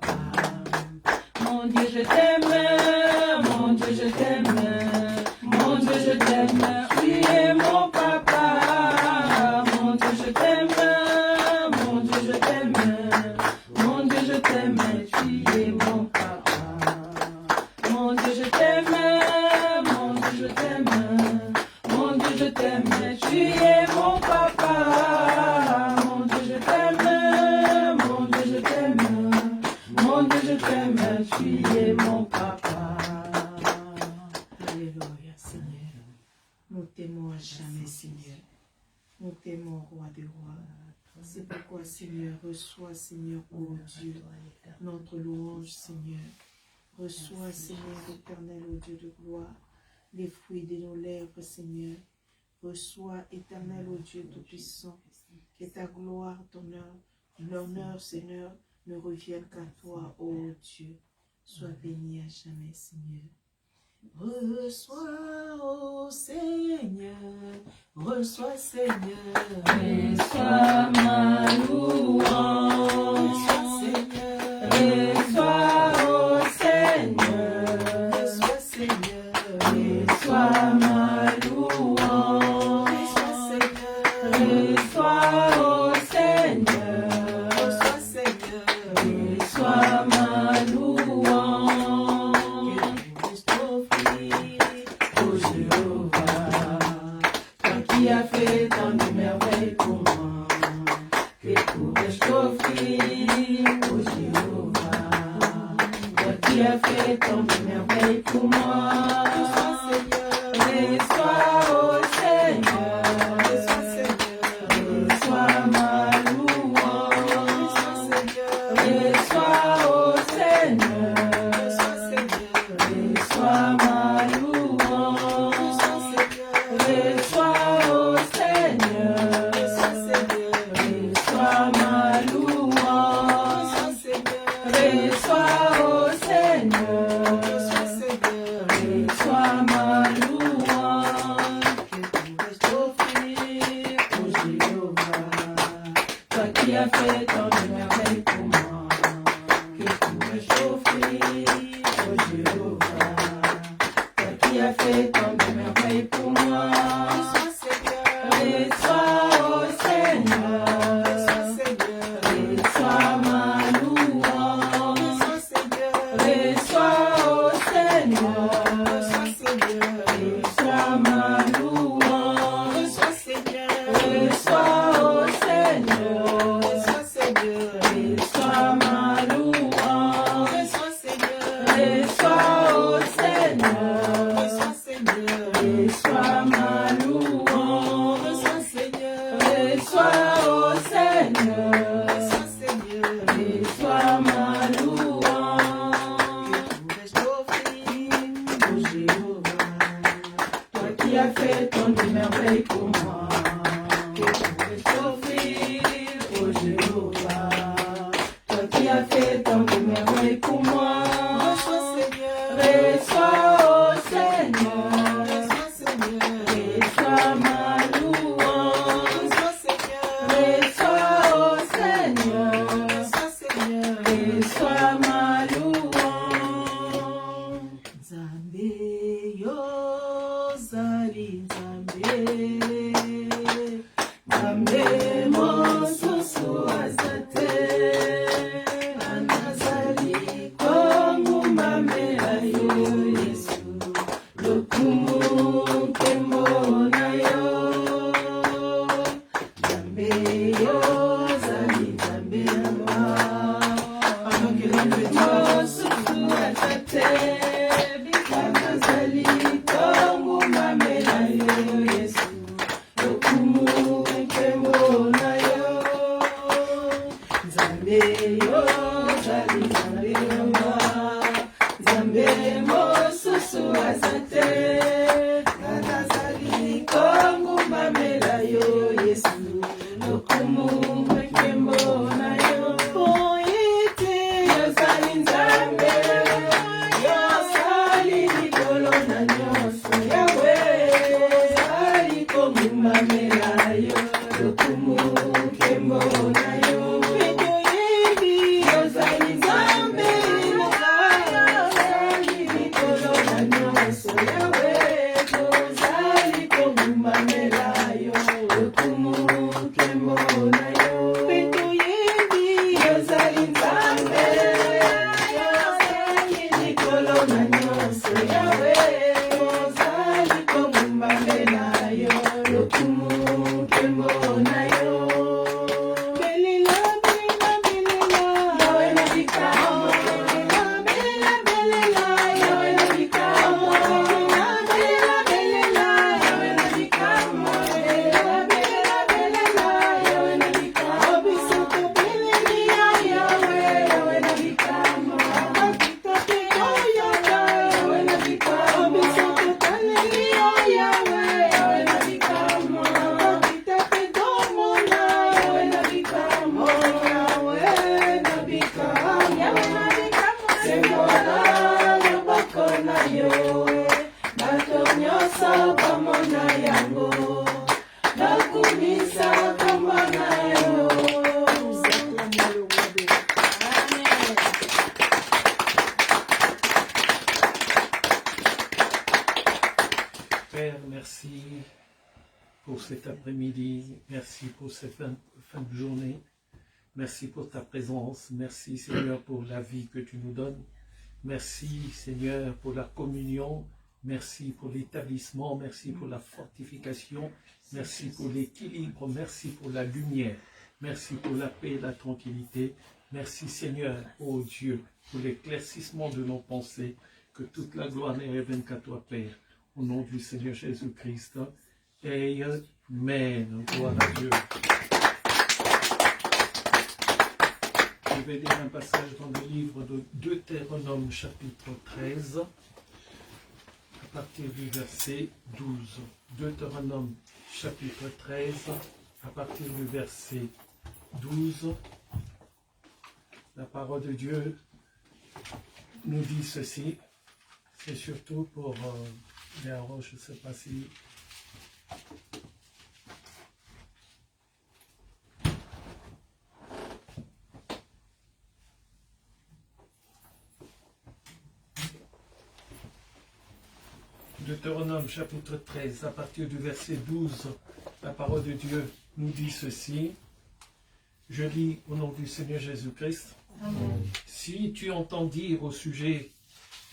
t'aime, tu es mon papa. Alléluia, Seigneur. Nous t'aimons à jamais, Seigneur. Nous t'aimons, Roi des rois. C'est pourquoi, Seigneur, reçois, Seigneur, ô Dieu, notre louange, Seigneur. Reçois, Seigneur éternel, ô Dieu de gloire, les fruits de nos lèvres, Seigneur. Reçois, éternel, ô Dieu tout-puissant, que ta gloire, ton l'honneur, Seigneur, ne revienne qu'à toi, ô Dieu. Sois béni à jamais, Seigneur. Reçois, ô Seigneur, reçois, Seigneur, Reçois ma louange, reçois, Seigneur, reçois, ô Seigneur, reçois, Seigneur, reçois ma louange, reçois, Seigneur, reçois, ô Seigneur, reçois, Seigneur, reçois ma louange. ô Jéhovah, Toi qui as fait tant de merveilles pour moi, que pourrais-je t'offrir, ô Jéhovah? Toi qui as fait tant de merveilles pour moi, reçois, ô Seigneur, reçois ma louange, reçois, ô Seigneur, reçois ma louange. Reçois, ô Seigneur, reçois ma louange, reçois, ô Seigneur, reçois ma louange. Ô Jéhovah, toi qui as fait tant de merveilles pour moi, que pourrais-je t'offrir, ô Jéhovah? Toi qui as fait tant de merveilles pour moi, reçois, ô Seigneur, reçois ma louange, reçois, ô Seigneur, reçois ma louange, reçois, ô Seigneur, reçois ma louange, reçois, ô Seigneur, reçois ma louange, reçois, ô Seigneur, reçois ma louange. Ô Jéhovah, toi qui as fait tant de merveilles pour moi, que pourrais-je t'offrir, ô Jéhovah? Toi qui as fait tant de merveilles pour moi, reçois, ô Seigneur, reçois ma louange, reçois, ô Seigneur, reçois ma louange. Nzambe yozali Nzambe, Nzambe mosusu azate, anazali kongumamela yo Yesu, lokumu nkembo na yo. Nzambe yozali Nzambe ama, mosusu azate, anazali kongumamela yo Yesu, lokumu nkembo na yo. Nzambe yozali Nzambe ama, Nzambe mosusu azate, anazali kongumamela yo Yesu, lokumu nkembo na yo. Oyite yozali Nzambe, yozali likolo na nyonso, Yawe yozali kongumamela yo, lokumu nkembo na yo. Oyebi yozali Nzambe, yozali likolo na nyonso, Yawe Père, merci pour cet après-midi. Merci pour cette fin de journée. Merci pour ta présence. Merci, Seigneur, pour la vie que tu nous donnes. Merci, Seigneur, pour la communion. Merci pour l'établissement. Merci pour la fortification. Merci pour l'équilibre. Merci pour la lumière. Merci pour la paix et la tranquillité. Merci, Seigneur, ô Dieu, pour l'éclaircissement de nos pensées. Que toute la gloire ne revienne qu'à toi, Père. Au nom du Seigneur Jésus-Christ. Amen. Gloire à Dieu. Je vais lire un passage dans le livre de Deutéronome, chapitre 13, à partir du verset 12. Deutéronome, chapitre 13, à partir du verset 12. La parole de Dieu nous dit ceci. C'est surtout pour Léon, je ne sais pas si... Deutéronome chapitre 13, à partir du verset 12, la parole de Dieu nous dit ceci. Je lis au nom du Seigneur Jésus-Christ. Si tu entends dire au sujet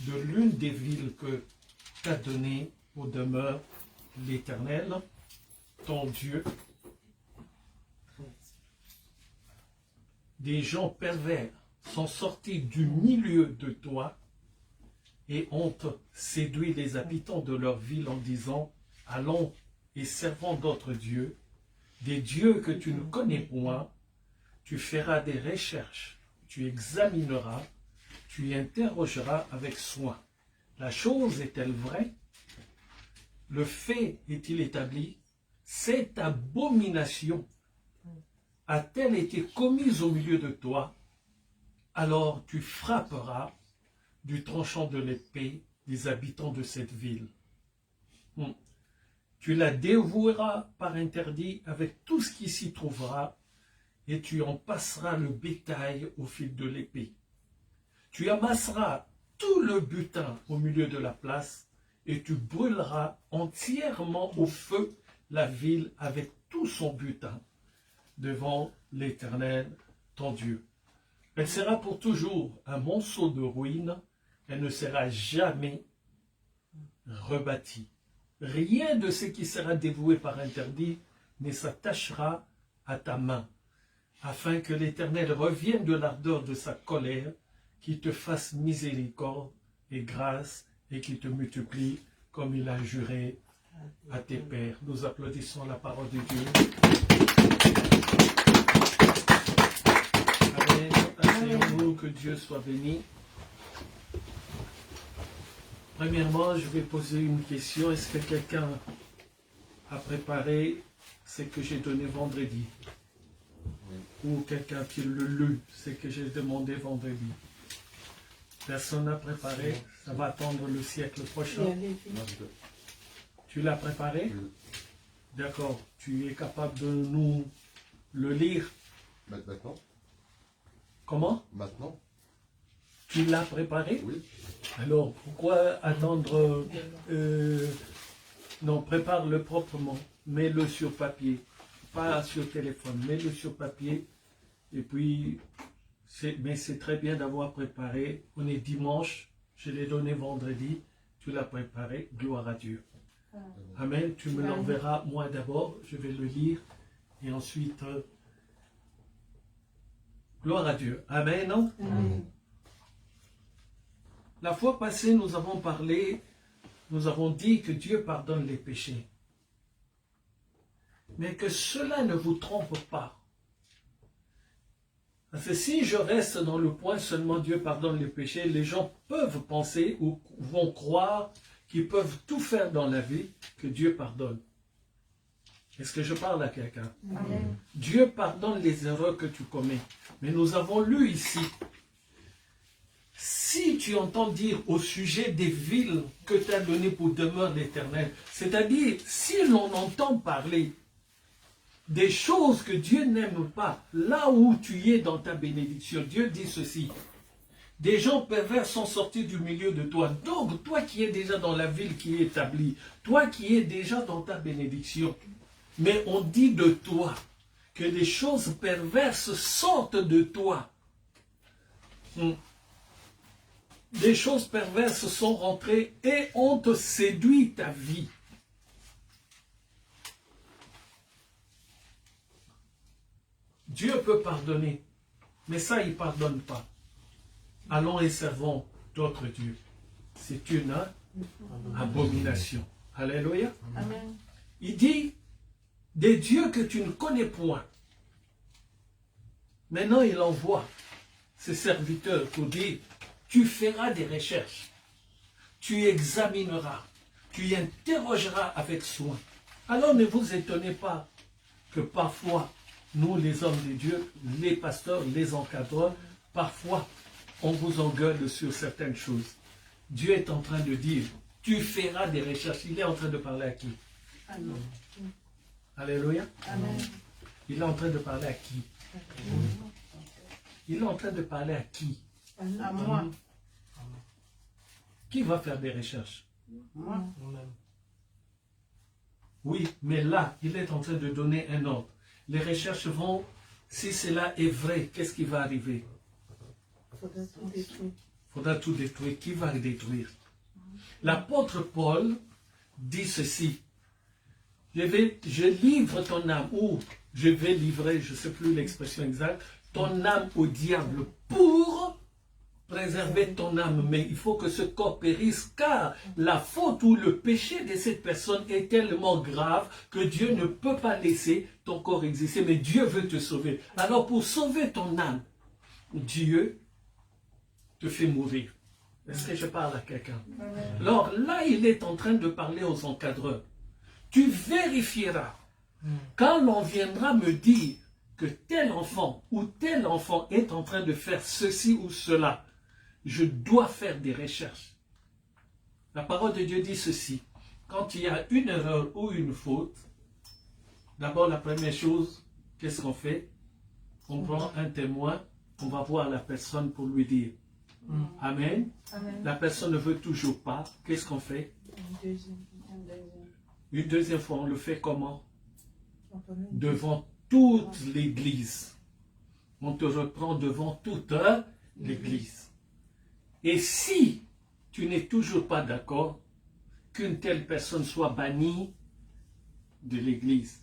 de l'une des villes que t'a données aux demeures l'Éternel, ton Dieu, des gens pervers sont sortis du milieu de toi et ont séduit les habitants de leur ville en disant « Allons et servons d'autres dieux, des dieux que tu ne connais point, tu feras des recherches, tu examineras, tu interrogeras avec soin. La chose est-elle vraie? Le fait est-il établi? Cette abomination a-t-elle été commise au milieu de toi? Alors tu frapperas du tranchant de l'épée des habitants de cette ville. Tu la dévoueras par interdit avec tout ce qui s'y trouvera, et tu en passeras le bétail au fil de l'épée. Tu amasseras tout le butin au milieu de la place, et tu brûleras entièrement au feu la ville avec tout son butin, devant l'Éternel, ton Dieu. Elle sera pour toujours un monceau de ruines, elle ne sera jamais rebâtie. Rien de ce qui sera dévoué par interdit ne s'attachera à ta main, afin que l'Éternel revienne de l'ardeur de sa colère, qu'il te fasse miséricorde et grâce, et qu'il te multiplie comme il a juré à tes pères. Nous applaudissons la parole de Dieu. Amen. Asseyons-nous, que Dieu soit béni. Premièrement, je vais poser une question. Est-ce que quelqu'un a préparé ce que j'ai donné vendredi? Ou quelqu'un qui le lu, ce que j'ai demandé vendredi? Personne n'a préparé. Ça va attendre le siècle prochain. Tu l'as préparé? D'accord. Tu es capable de nous le lire? Maintenant. Comment? Maintenant. Tu l'as préparé? Oui. Alors, pourquoi attendre? Non, prépare-le proprement. Mets-le sur papier. Pas sur téléphone. Mets-le sur papier. Et puis, mais c'est très bien d'avoir préparé. On est dimanche. Je l'ai donné vendredi. Tu l'as préparé. Gloire à Dieu. Amen. Tu me l'enverras moi d'abord. Je vais le lire. Et ensuite, gloire à Dieu. Amen. Non? Amen. La fois passée, nous avons parlé, nous avons dit que Dieu pardonne les péchés. Mais que cela ne vous trompe pas. Parce que si je reste dans le point seulement Dieu pardonne les péchés, les gens peuvent penser ou vont croire qu'ils peuvent tout faire dans la vie que Dieu pardonne. Est-ce que je parle à quelqu'un? Dieu pardonne les erreurs que tu commets. Mais nous avons lu ici, si tu entends dire au sujet des villes que tu as données pour demeure l'Éternel, c'est-à-dire si l'on entend parler des choses que Dieu n'aime pas, là où tu es dans ta bénédiction, Dieu dit ceci: Des gens pervers sont sortis du milieu de toi. Donc, toi qui es déjà dans la ville qui est établie, toi qui es déjà dans ta bénédiction, mais on dit de toi que des choses perverses sortent de toi. Des choses perverses sont rentrées et ont séduit ta vie. Dieu peut pardonner, mais ça, il ne pardonne pas. Allons et servons d'autres dieux. C'est une abomination. Alléluia. Amen. Il dit, des dieux que tu ne connais point. Maintenant, il envoie ses serviteurs pour dire, tu feras des recherches, tu examineras, tu interrogeras avec soin. Alors ne vous étonnez pas que parfois, nous les hommes de Dieu, les pasteurs, les encadreurs, parfois on vous engueule sur certaines choses. Dieu est en train de dire, tu feras des recherches. Il est en train de parler à qui? Amen. Alléluia. Amen. Il est en train de parler à qui? Il est en train de parler à qui? À moi. Qui va faire des recherches? Moi. Oui, mais là, il est en train de donner un ordre. Les recherches vont, si cela est vrai, qu'est-ce qui va arriver? Faudra tout détruire. Faudra tout détruire. Qui va détruire? L'apôtre Paul dit ceci. Je livre ton âme, ou je vais livrer, je ne sais plus l'expression exacte, ton âme au diable pour préserver ton âme. Mais il faut que ce corps périsse, car la faute ou le péché de cette personne est tellement grave que Dieu ne peut pas laisser ton corps exister. Mais Dieu veut te sauver. Alors pour sauver ton âme, Dieu te fait mourir. Est-ce que je parle à quelqu'un? Alors là, il est en train de parler aux encadreurs. Tu vérifieras quand l'on viendra me dire que tel enfant ou tel enfant est en train de faire ceci ou cela. Je dois faire des recherches. La parole de Dieu dit ceci. Quand il y a une erreur ou une faute, d'abord la première chose, qu'est-ce qu'on fait? On prend un témoin, on va voir la personne pour lui dire. Amen. Amen. La personne ne veut toujours pas. Qu'est-ce qu'on fait? Une deuxième fois, on le fait comment? Devant toute l'église. On te reprend devant toute l'église. Et si tu n'es toujours pas d'accord qu'une telle personne soit bannie de l'église,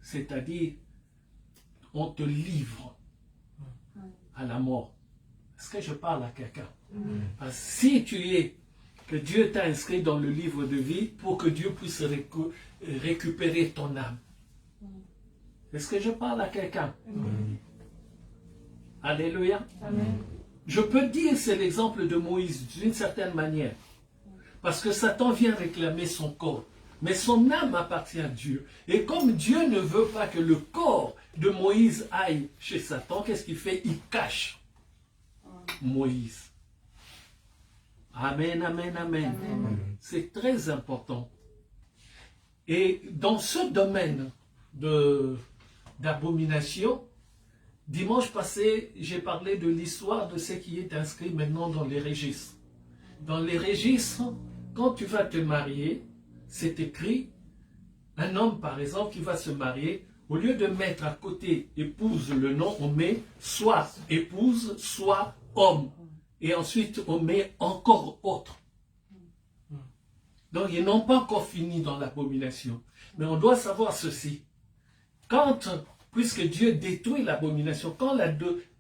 c'est-à-dire on te livre à la mort. Est-ce que je parle à quelqu'un? Parce que si tu es, que Dieu t'a inscrit dans le livre de vie pour que Dieu puisse récupérer ton âme. Est-ce que je parle à quelqu'un? Alléluia. Amen. Je peux dire c'est l'exemple de Moïse d'une certaine manière. Parce que Satan vient réclamer son corps. Mais son âme appartient à Dieu. Et comme Dieu ne veut pas que le corps de Moïse aille chez Satan, qu'est-ce qu'il fait? Il cache Moïse. Amen, amen, amen. C'est très important. Et dans ce domaine d'abomination, dimanche passé, j'ai parlé de l'histoire de ce qui est inscrit maintenant dans les registres. Dans les registres, quand tu vas te marier, c'est écrit, un homme par exemple qui va se marier, au lieu de mettre à côté épouse le nom, on met soit épouse, soit homme. Et ensuite, on met encore autre. Donc, ils n'ont pas encore fini dans l'abomination. Mais on doit savoir ceci. Puisque Dieu détruit l'abomination, quand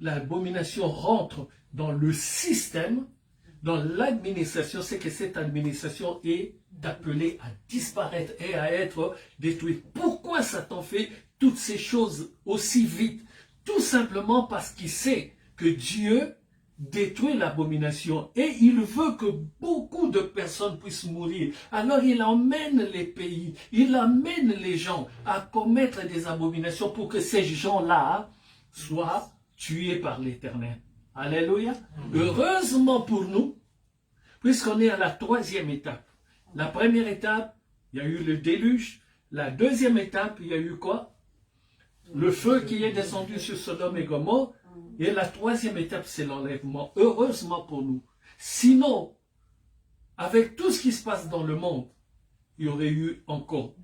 l'abomination rentre dans le système, dans l'administration, c'est que cette administration est appelée à disparaître et à être détruite. Pourquoi Satan fait toutes ces choses aussi vite? Tout simplement parce qu'il sait que Dieu détruit l'abomination et il veut que beaucoup de personnes puissent mourir. Alors il emmène les pays, il amène les gens à commettre des abominations pour que ces gens-là soient tués par l'Éternel. Alléluia. Heureusement pour nous, puisqu'on est à la troisième étape. La première étape, il y a eu le déluge. La deuxième étape, il y a eu quoi? Le feu qui est descendu sur Sodome et Gomorrhe. Et la troisième étape, c'est l'enlèvement. Heureusement pour nous. Sinon, avec tout ce qui se passe dans le monde, il y aurait eu encore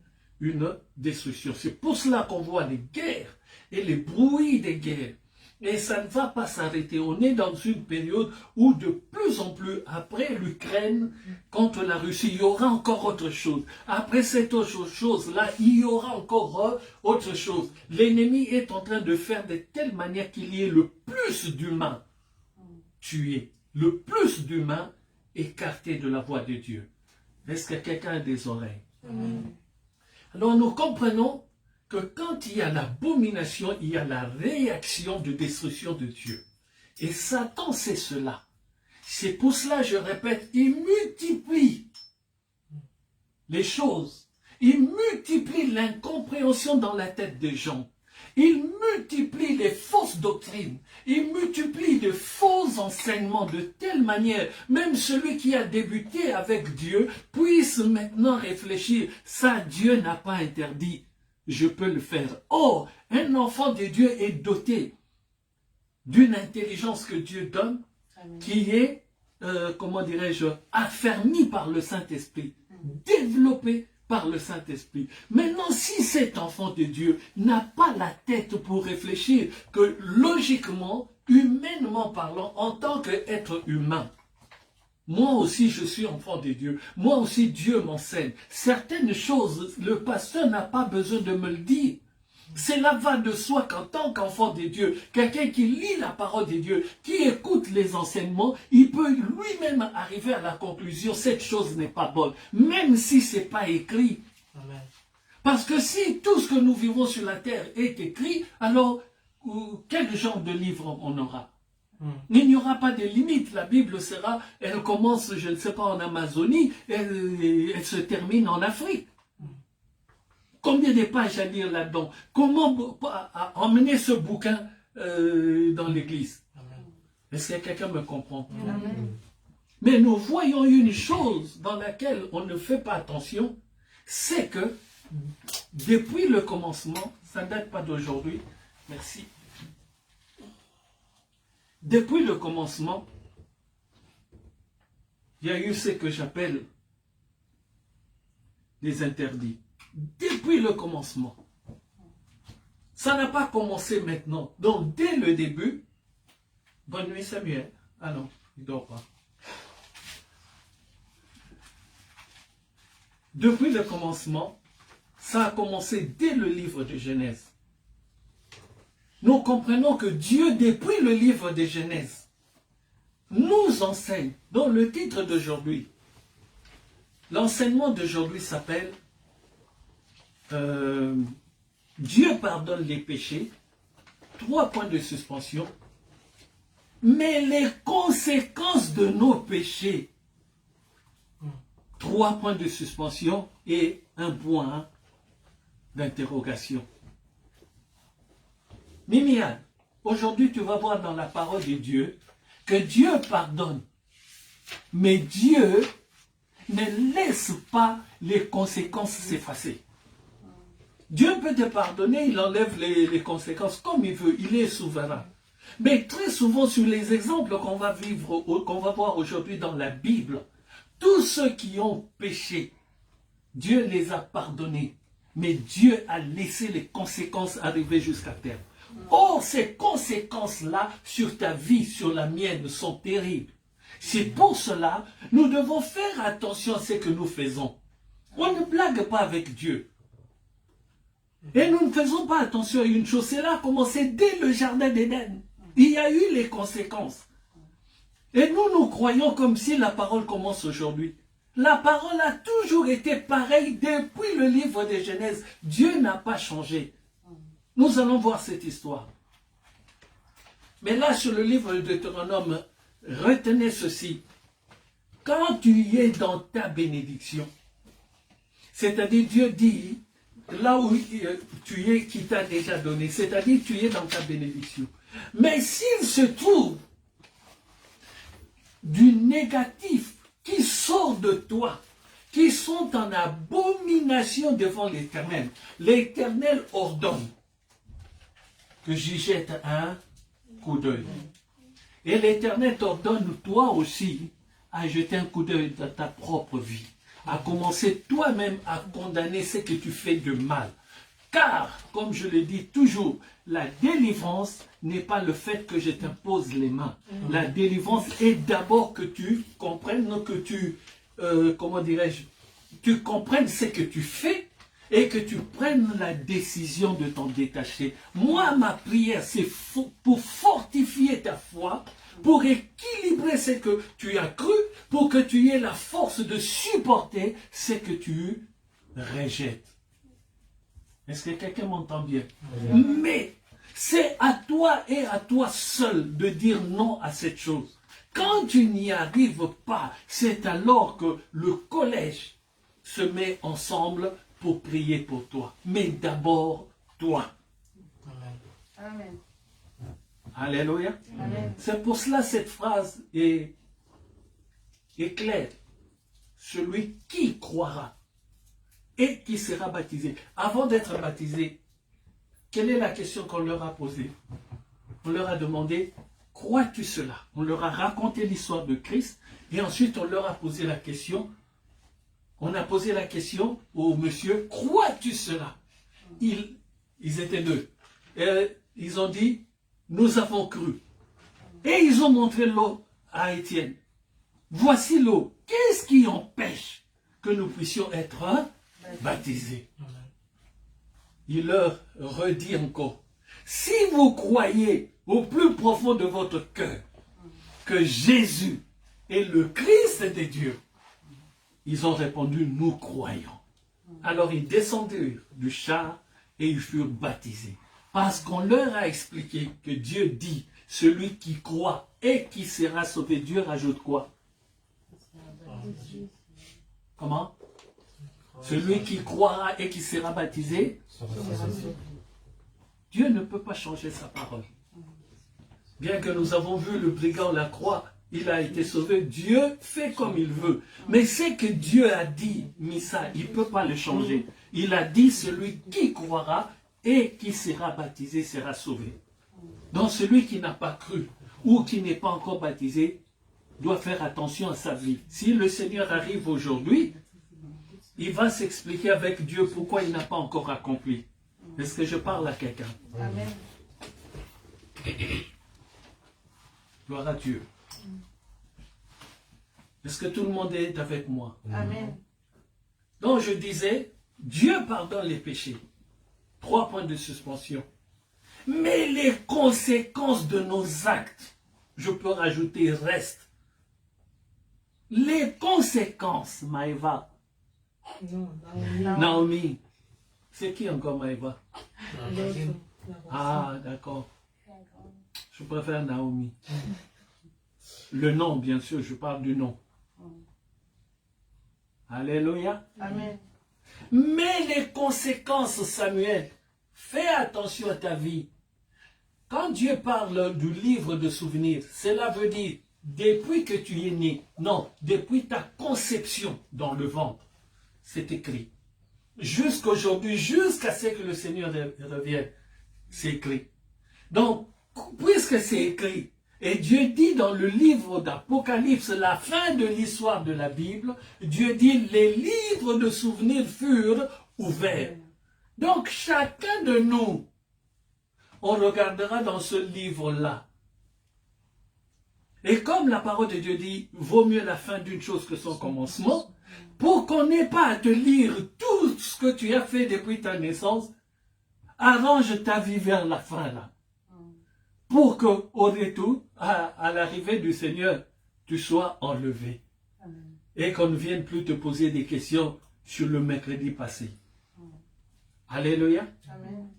une destruction. C'est pour cela qu'on voit les guerres et les bruits des guerres. Et ça ne va pas s'arrêter. On est dans une période où de plus en plus, après l'Ukraine, contre la Russie, il y aura encore autre chose. Après cette autre chose-là, il y aura encore autre chose. L'ennemi est en train de faire de telle manière qu'il y ait le plus d'humains tués, le plus d'humains écartés de la voie de Dieu. Est-ce que quelqu'un a des oreilles? Alors nous comprenons que quand il y a l'abomination, il y a la réaction de destruction de Dieu. Et Satan sait cela. C'est pour cela, je répète, il multiplie les choses. Il multiplie l'incompréhension dans la tête des gens. Il multiplie les fausses doctrines. Il multiplie de faux enseignements de telle manière, même celui qui a débuté avec Dieu puisse maintenant réfléchir. Ça, Dieu n'a pas interdit. Je peux le faire. Or, un enfant de Dieu est doté d'une intelligence que Dieu donne, qui est, comment dirais-je, affermie par le Saint-Esprit, développée par le Saint-Esprit. Maintenant, si cet enfant de Dieu n'a pas la tête pour réfléchir que logiquement, humainement parlant, en tant qu'être humain, moi aussi je suis enfant de Dieu, moi aussi Dieu m'enseigne. Certaines choses, le pasteur n'a pas besoin de me le dire. Cela va de soi qu'en tant qu'enfant de Dieu, quelqu'un qui lit la parole de Dieu, qui écoute les enseignements, il peut lui-même arriver à la conclusion, cette chose n'est pas bonne, même si ce n'est pas écrit. Amen. Parce que si tout ce que nous vivons sur la terre est écrit, alors quel genre de livre on aura? Il n'y aura pas de limite. La Bible sera, elle commence, je ne sais pas, en Amazonie, elle se termine en Afrique. Combien de pages à lire là-dedans? Comment emmener ce bouquin dans l'église? Est-ce que quelqu'un me comprend? Amen. Mais nous voyons une chose dans laquelle on ne fait pas attention, c'est que depuis le commencement, ça ne date pas d'aujourd'hui, merci. Depuis le commencement, il y a eu ce que j'appelle des interdits. Depuis le commencement. Ça n'a pas commencé maintenant. Donc, dès le début, bonne nuit Samuel. Ah non, il ne dort pas. Depuis le commencement, ça a commencé dès le livre de Genèse. Nous comprenons que Dieu, depuis le livre de Genèse, nous enseigne, dans le titre d'aujourd'hui, l'enseignement d'aujourd'hui s'appelle Dieu pardonne les péchés, 3 points de suspension, mais les conséquences de nos péchés, 3 points de suspension et un point d'interrogation. Mimiane, aujourd'hui tu vas voir dans la parole de Dieu que Dieu pardonne, mais Dieu ne laisse pas les conséquences s'effacer. Dieu peut te pardonner, il enlève les conséquences comme il veut, il est souverain. Mais très souvent sur les exemples qu'on va vivre, qu'on va voir aujourd'hui dans la Bible, tous ceux qui ont péché, Dieu les a pardonnés, mais Dieu a laissé les conséquences arriver jusqu'à terre. Or, ces conséquences-là sur ta vie, sur la mienne, sont terribles. C'est pour cela, nous devons faire attention à ce que nous faisons. On ne blague pas avec Dieu. Et nous ne faisons pas attention à une chose. Cela a commencé dès le jardin d'Éden. Il y a eu les conséquences. Et nous croyons comme si la parole commence aujourd'hui. La parole a toujours été pareille depuis le livre de Genèse. Dieu n'a pas changé. Nous allons voir cette histoire. Mais là, sur le livre de Deutéronome, retenez ceci. Quand tu es dans ta bénédiction, c'est-à-dire Dieu dit, là où tu es, qui t'a déjà donné, c'est-à-dire tu es dans ta bénédiction. Mais s'il se trouve du négatif qui sort de toi, qui sont en abomination devant l'Éternel, l'Éternel ordonne que j'y jette un coup d'œil. Et l'Éternel t'ordonne toi aussi à jeter un coup d'œil dans ta propre vie, à commencer toi-même à condamner ce que tu fais de mal. Car, comme je le dis toujours, la délivrance n'est pas le fait que je t'impose les mains. La délivrance est d'abord que tu comprennes, que tu, comment dirais-je, tu comprennes ce que tu fais et que tu prennes la décision de t'en détacher. Moi, ma prière, c'est pour fortifier ta foi, pour équilibrer ce que tu as cru, pour que tu aies la force de supporter ce que tu rejettes. Est-ce que quelqu'un m'entend bien? Mais c'est à toi et à toi seul de dire non à cette chose. Quand tu n'y arrives pas, c'est alors que le collège se met ensemble pour prier pour toi. Mais d'abord, toi. Amen. Alléluia. Amen. C'est pour cela cette phrase est claire. Celui qui croira et qui sera baptisé. Avant d'être baptisé, quelle est la question qu'on leur a posée? On leur a demandé, crois-tu cela? On leur a raconté l'histoire de Christ et ensuite on leur a posé la question. On a posé la question au monsieur, crois-tu cela? Ils étaient deux. Et ils ont dit, nous avons cru. Et ils ont montré l'eau à Étienne. Voici l'eau. Qu'est-ce qui empêche que nous puissions être baptisés? Il leur redit encore, si vous croyez au plus profond de votre cœur que Jésus est le Christ de Dieu, ils ont répondu, nous croyons. Alors ils descendirent du char et ils furent baptisés. Parce qu'on leur a expliqué que Dieu dit, celui qui croit et qui sera sauvé. Dieu rajoute quoi? Comment? Celui qui croira et qui sera baptisé. Dieu ne peut pas changer sa parole. Bien que nous avons vu le brigand à la croix, il a été sauvé. Dieu fait comme il veut. Mais c'est que Dieu a dit, Missa, il ne peut pas le changer. Il a dit, celui qui croira et qui sera baptisé sera sauvé. Donc celui qui n'a pas cru ou qui n'est pas encore baptisé doit faire attention à sa vie. Si le Seigneur arrive aujourd'hui, il va s'expliquer avec Dieu pourquoi il n'a pas encore accompli. Est-ce que je parle à quelqu'un? Amen. Gloire à Dieu. Est-ce que tout le monde est avec moi? Amen. Donc je disais, Dieu pardonne les péchés. 3 points de suspension. Mais les conséquences de nos actes, je peux rajouter, restent. Les conséquences, Maëva. Naomi. C'est qui encore Maëva? Ah, d'accord. Je préfère Naomi. Le nom, bien sûr, je parle du nom. Alléluia. Amen. Mais les conséquences, Samuel, fais attention à ta vie. Quand Dieu parle du livre de souvenirs, cela veut dire depuis que tu es né, non, depuis ta conception dans le ventre, c'est écrit. Jusqu'aujourd'hui, jusqu'à ce que le Seigneur revienne, c'est écrit. Donc, puisque c'est écrit, et Dieu dit dans le livre d'Apocalypse, la fin de l'histoire de la Bible, Dieu dit, les livres de souvenirs furent ouverts. Donc, chacun de nous, on regardera dans ce livre-là. Et comme la parole de Dieu dit, vaut mieux la fin d'une chose que son commencement, pour qu'on n'ait pas à te lire tout ce que tu as fait depuis ta naissance, arrange ta vie vers la fin là. Pour qu'au retour, à l'arrivée du Seigneur, tu sois enlevé. Et qu'on ne vienne plus te poser des questions sur le mercredi passé. Alléluia. Amen.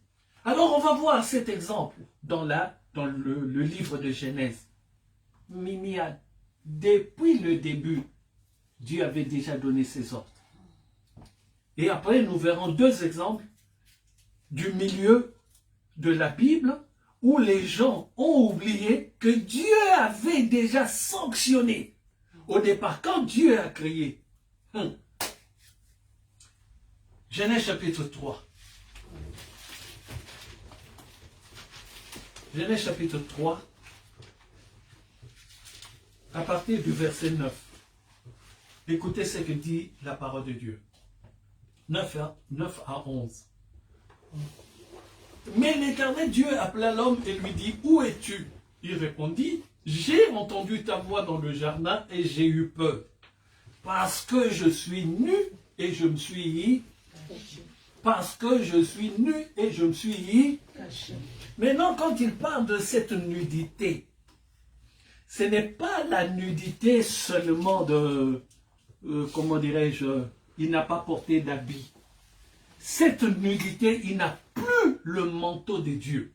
Alors on va voir cet exemple dans le livre de Genèse. Mimiad, depuis le début, Dieu avait déjà donné ses ordres. Et après, nous verrons 2 exemples du milieu de la Bible où les gens ont oublié que Dieu avait déjà sanctionné au départ, quand Dieu a créé. Genèse chapitre 3. Genèse chapitre 3. à partir du verset 9. Écoutez ce que dit la parole de Dieu. 9 à 11. Mais l'Éternel Dieu appela l'homme et lui dit, où es-tu? Il répondit, j'ai entendu ta voix dans le jardin et j'ai eu peur, parce que je suis nu et je me suis Caché. Maintenant, quand il parle de cette nudité, ce n'est pas la nudité seulement de, comment dirais-je, il n'a pas porté d'habit. Cette nudité, il n'a plus le manteau des dieux.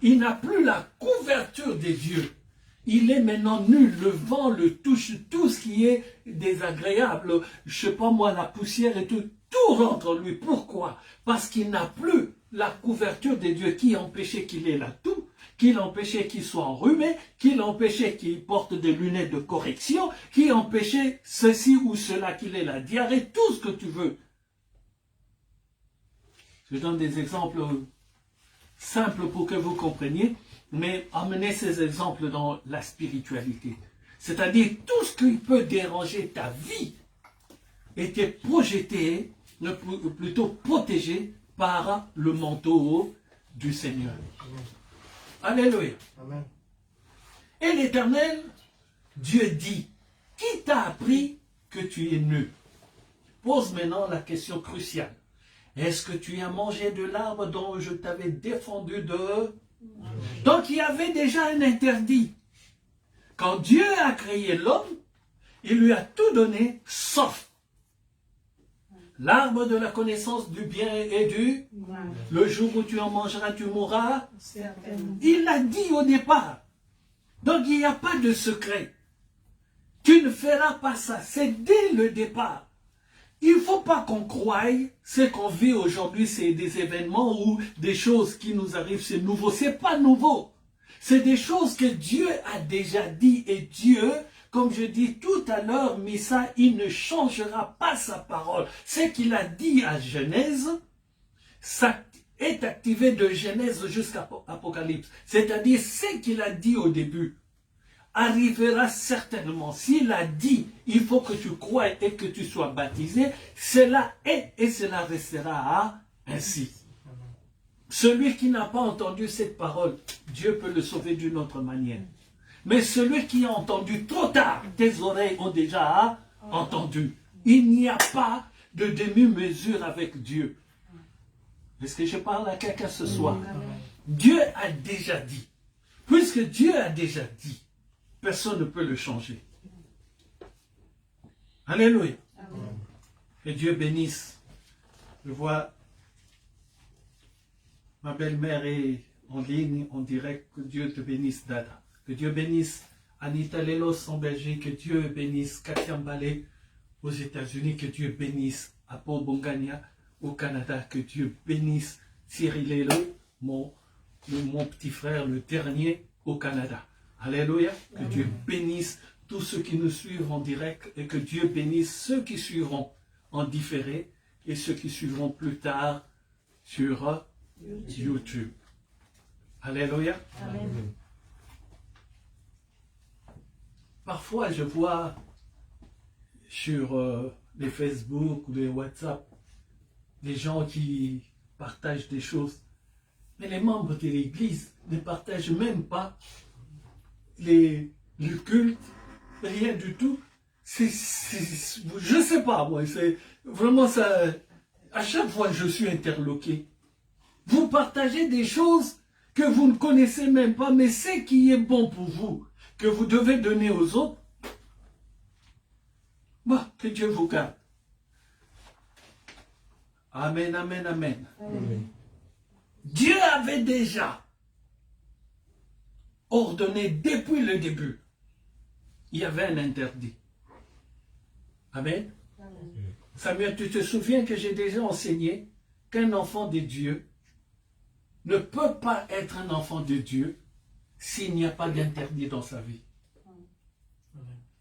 Il n'a plus la couverture des dieux. Il est maintenant nu, le vent le touche, tout ce qui est désagréable, je sais pas moi, la poussière et tout rentre en lui. Pourquoi? Parce qu'il n'a plus la couverture des dieux qui empêchait qu'il ait la toux, qui l'empêchait qu'il soit enrhumé, qui l'empêchait qu'il porte des lunettes de correction, qui empêchait ceci ou cela, qu'il ait la diarrhée, tout ce que tu veux. Je donne des exemples simples pour que vous compreniez, mais amenez ces exemples dans la spiritualité. C'est-à-dire tout ce qui peut déranger ta vie était projeté, plutôt protégé par le manteau du Seigneur. Alléluia. Amen. Et l'Éternel, Dieu dit, qui t'a appris que tu es nu? Pose maintenant la question cruciale. Est-ce que tu as mangé de l'arbre dont je t'avais défendu de... Donc il y avait déjà un interdit. Quand Dieu a créé l'homme, il lui a tout donné, sauf l'arbre de la connaissance du bien et du... Le jour où tu en mangeras, tu mourras. Il l'a dit au départ. Donc il n'y a pas de secret. Tu ne feras pas ça. C'est dès le départ. Il ne faut pas qu'on croie, ce qu'on vit aujourd'hui, c'est des événements ou des choses qui nous arrivent, c'est nouveau. C'est pas nouveau. C'est des choses que Dieu a déjà dit. Et Dieu, comme je dis tout à l'heure, Missa, il ne changera pas sa parole. Ce qu'il a dit à Genèse, ça est activé de Genèse jusqu'à Apocalypse. C'est-à-dire ce qu'il a dit au début arrivera certainement. S'il a dit, il faut que tu croies et que tu sois baptisé, cela est et cela restera ainsi. Celui qui n'a pas entendu cette parole, Dieu peut le sauver d'une autre manière. Mais celui qui a entendu trop tard, tes oreilles ont déjà entendu. Il n'y a pas de demi-mesure avec Dieu. Est-ce que je parle à quelqu'un ce soir? Dieu a déjà dit. Puisque Dieu a déjà dit, personne ne peut le changer. Alléluia. Amen. Que Dieu bénisse. Je vois ma belle-mère est en ligne, en direct. Que Dieu te bénisse, Dada. Que Dieu bénisse Anita Lelos en Belgique. Que Dieu bénisse Katia Mbale aux États-Unis. Que Dieu bénisse Apo Bongania au Canada. Que Dieu bénisse Cyril Lelo, mon petit frère, le dernier au Canada. Alléluia. Que Dieu bénisse tous ceux qui nous suivent en direct et que Dieu bénisse ceux qui suivront en différé et ceux qui suivront plus tard sur YouTube. Alléluia. Amen. Parfois, je vois sur les Facebook ou les WhatsApp des gens qui partagent des choses, mais les membres de l'Église ne partagent même pas le culte, rien du tout. Je ne sais pas, moi, c'est vraiment ça. À chaque fois, je suis interloqué. Vous partagez des choses que vous ne connaissez même pas, mais ce qui est bon pour vous, que vous devez donner aux autres, bah, que Dieu vous garde. Amen, amen, amen. Amen. Dieu avait déjà ordonné depuis le début. Il y avait un interdit. Amen. Amen. Samuel, tu te souviens que j'ai déjà enseigné qu'un enfant de Dieu ne peut pas être un enfant de Dieu s'il n'y a pas d'interdit dans sa vie.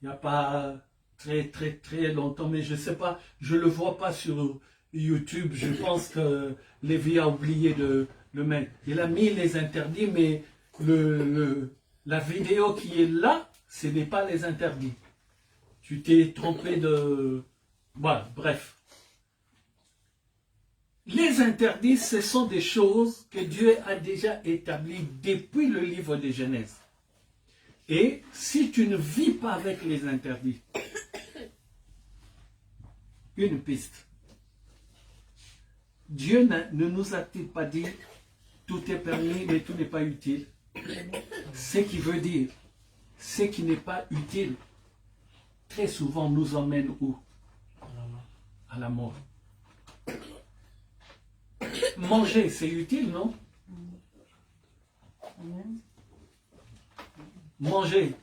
Il n'y a pas très longtemps, mais je ne sais pas, je ne le vois pas sur YouTube. Je pense que Lévi a oublié de le mettre. Il a mis les interdits, mais la vidéo qui est là, ce n'est pas les interdits. Tu t'es trompé de... Voilà, bref. Les interdits, ce sont des choses que Dieu a déjà établies depuis le livre de Genèse. Et si tu ne vis pas avec les interdits, une piste. Dieu ne nous a-t-il pas dit tout est permis mais tout n'est pas utile? Ce qui veut dire, ce qui n'est pas utile, très souvent nous emmène où? À la mort. Manger, c'est utile, non? Manger.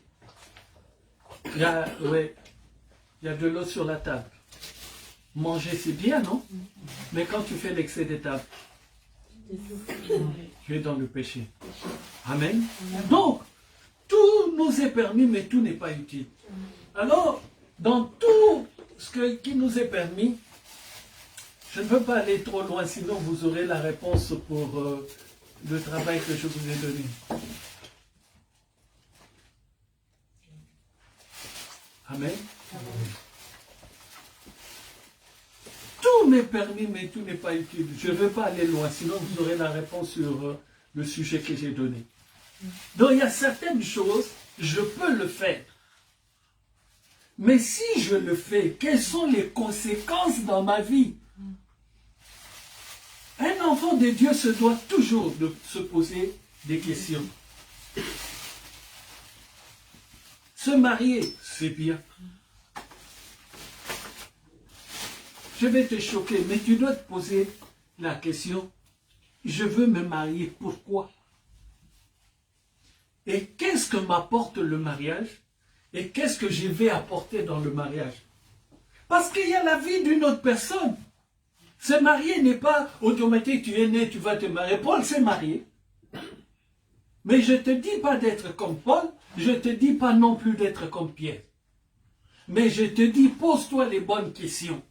Il y a de l'eau sur la table. Manger, c'est bien, non? Mais quand tu fais l'excès de table, tu es dans le péché. Amen. Donc, tout nous est permis, mais tout n'est pas utile. Alors, dans tout ce qui nous est permis, je ne veux pas aller trop loin, sinon vous aurez la réponse pour le travail que je vous ai donné. Amen. Tout m'est permis, mais tout n'est pas utile. Je ne veux pas aller loin, sinon vous aurez la réponse sur le sujet que j'ai donné. Donc il y a certaines choses, je peux le faire. Mais si je le fais, quelles sont les conséquences dans ma vie? Un enfant de Dieu se doit toujours de se poser des questions. Se marier, c'est bien. Je vais te choquer, mais tu dois te poser la question, je veux me marier, pourquoi? Et qu'est-ce que m'apporte le mariage? Et qu'est-ce que je vais apporter dans le mariage? Parce qu'il y a la vie d'une autre personne. Se marier n'est pas automatique, tu es né, tu vas te marier. Paul s'est marié. Mais je ne te dis pas d'être comme Paul, je ne te dis pas non plus d'être comme Pierre. Mais je te dis, pose-toi les bonnes questions.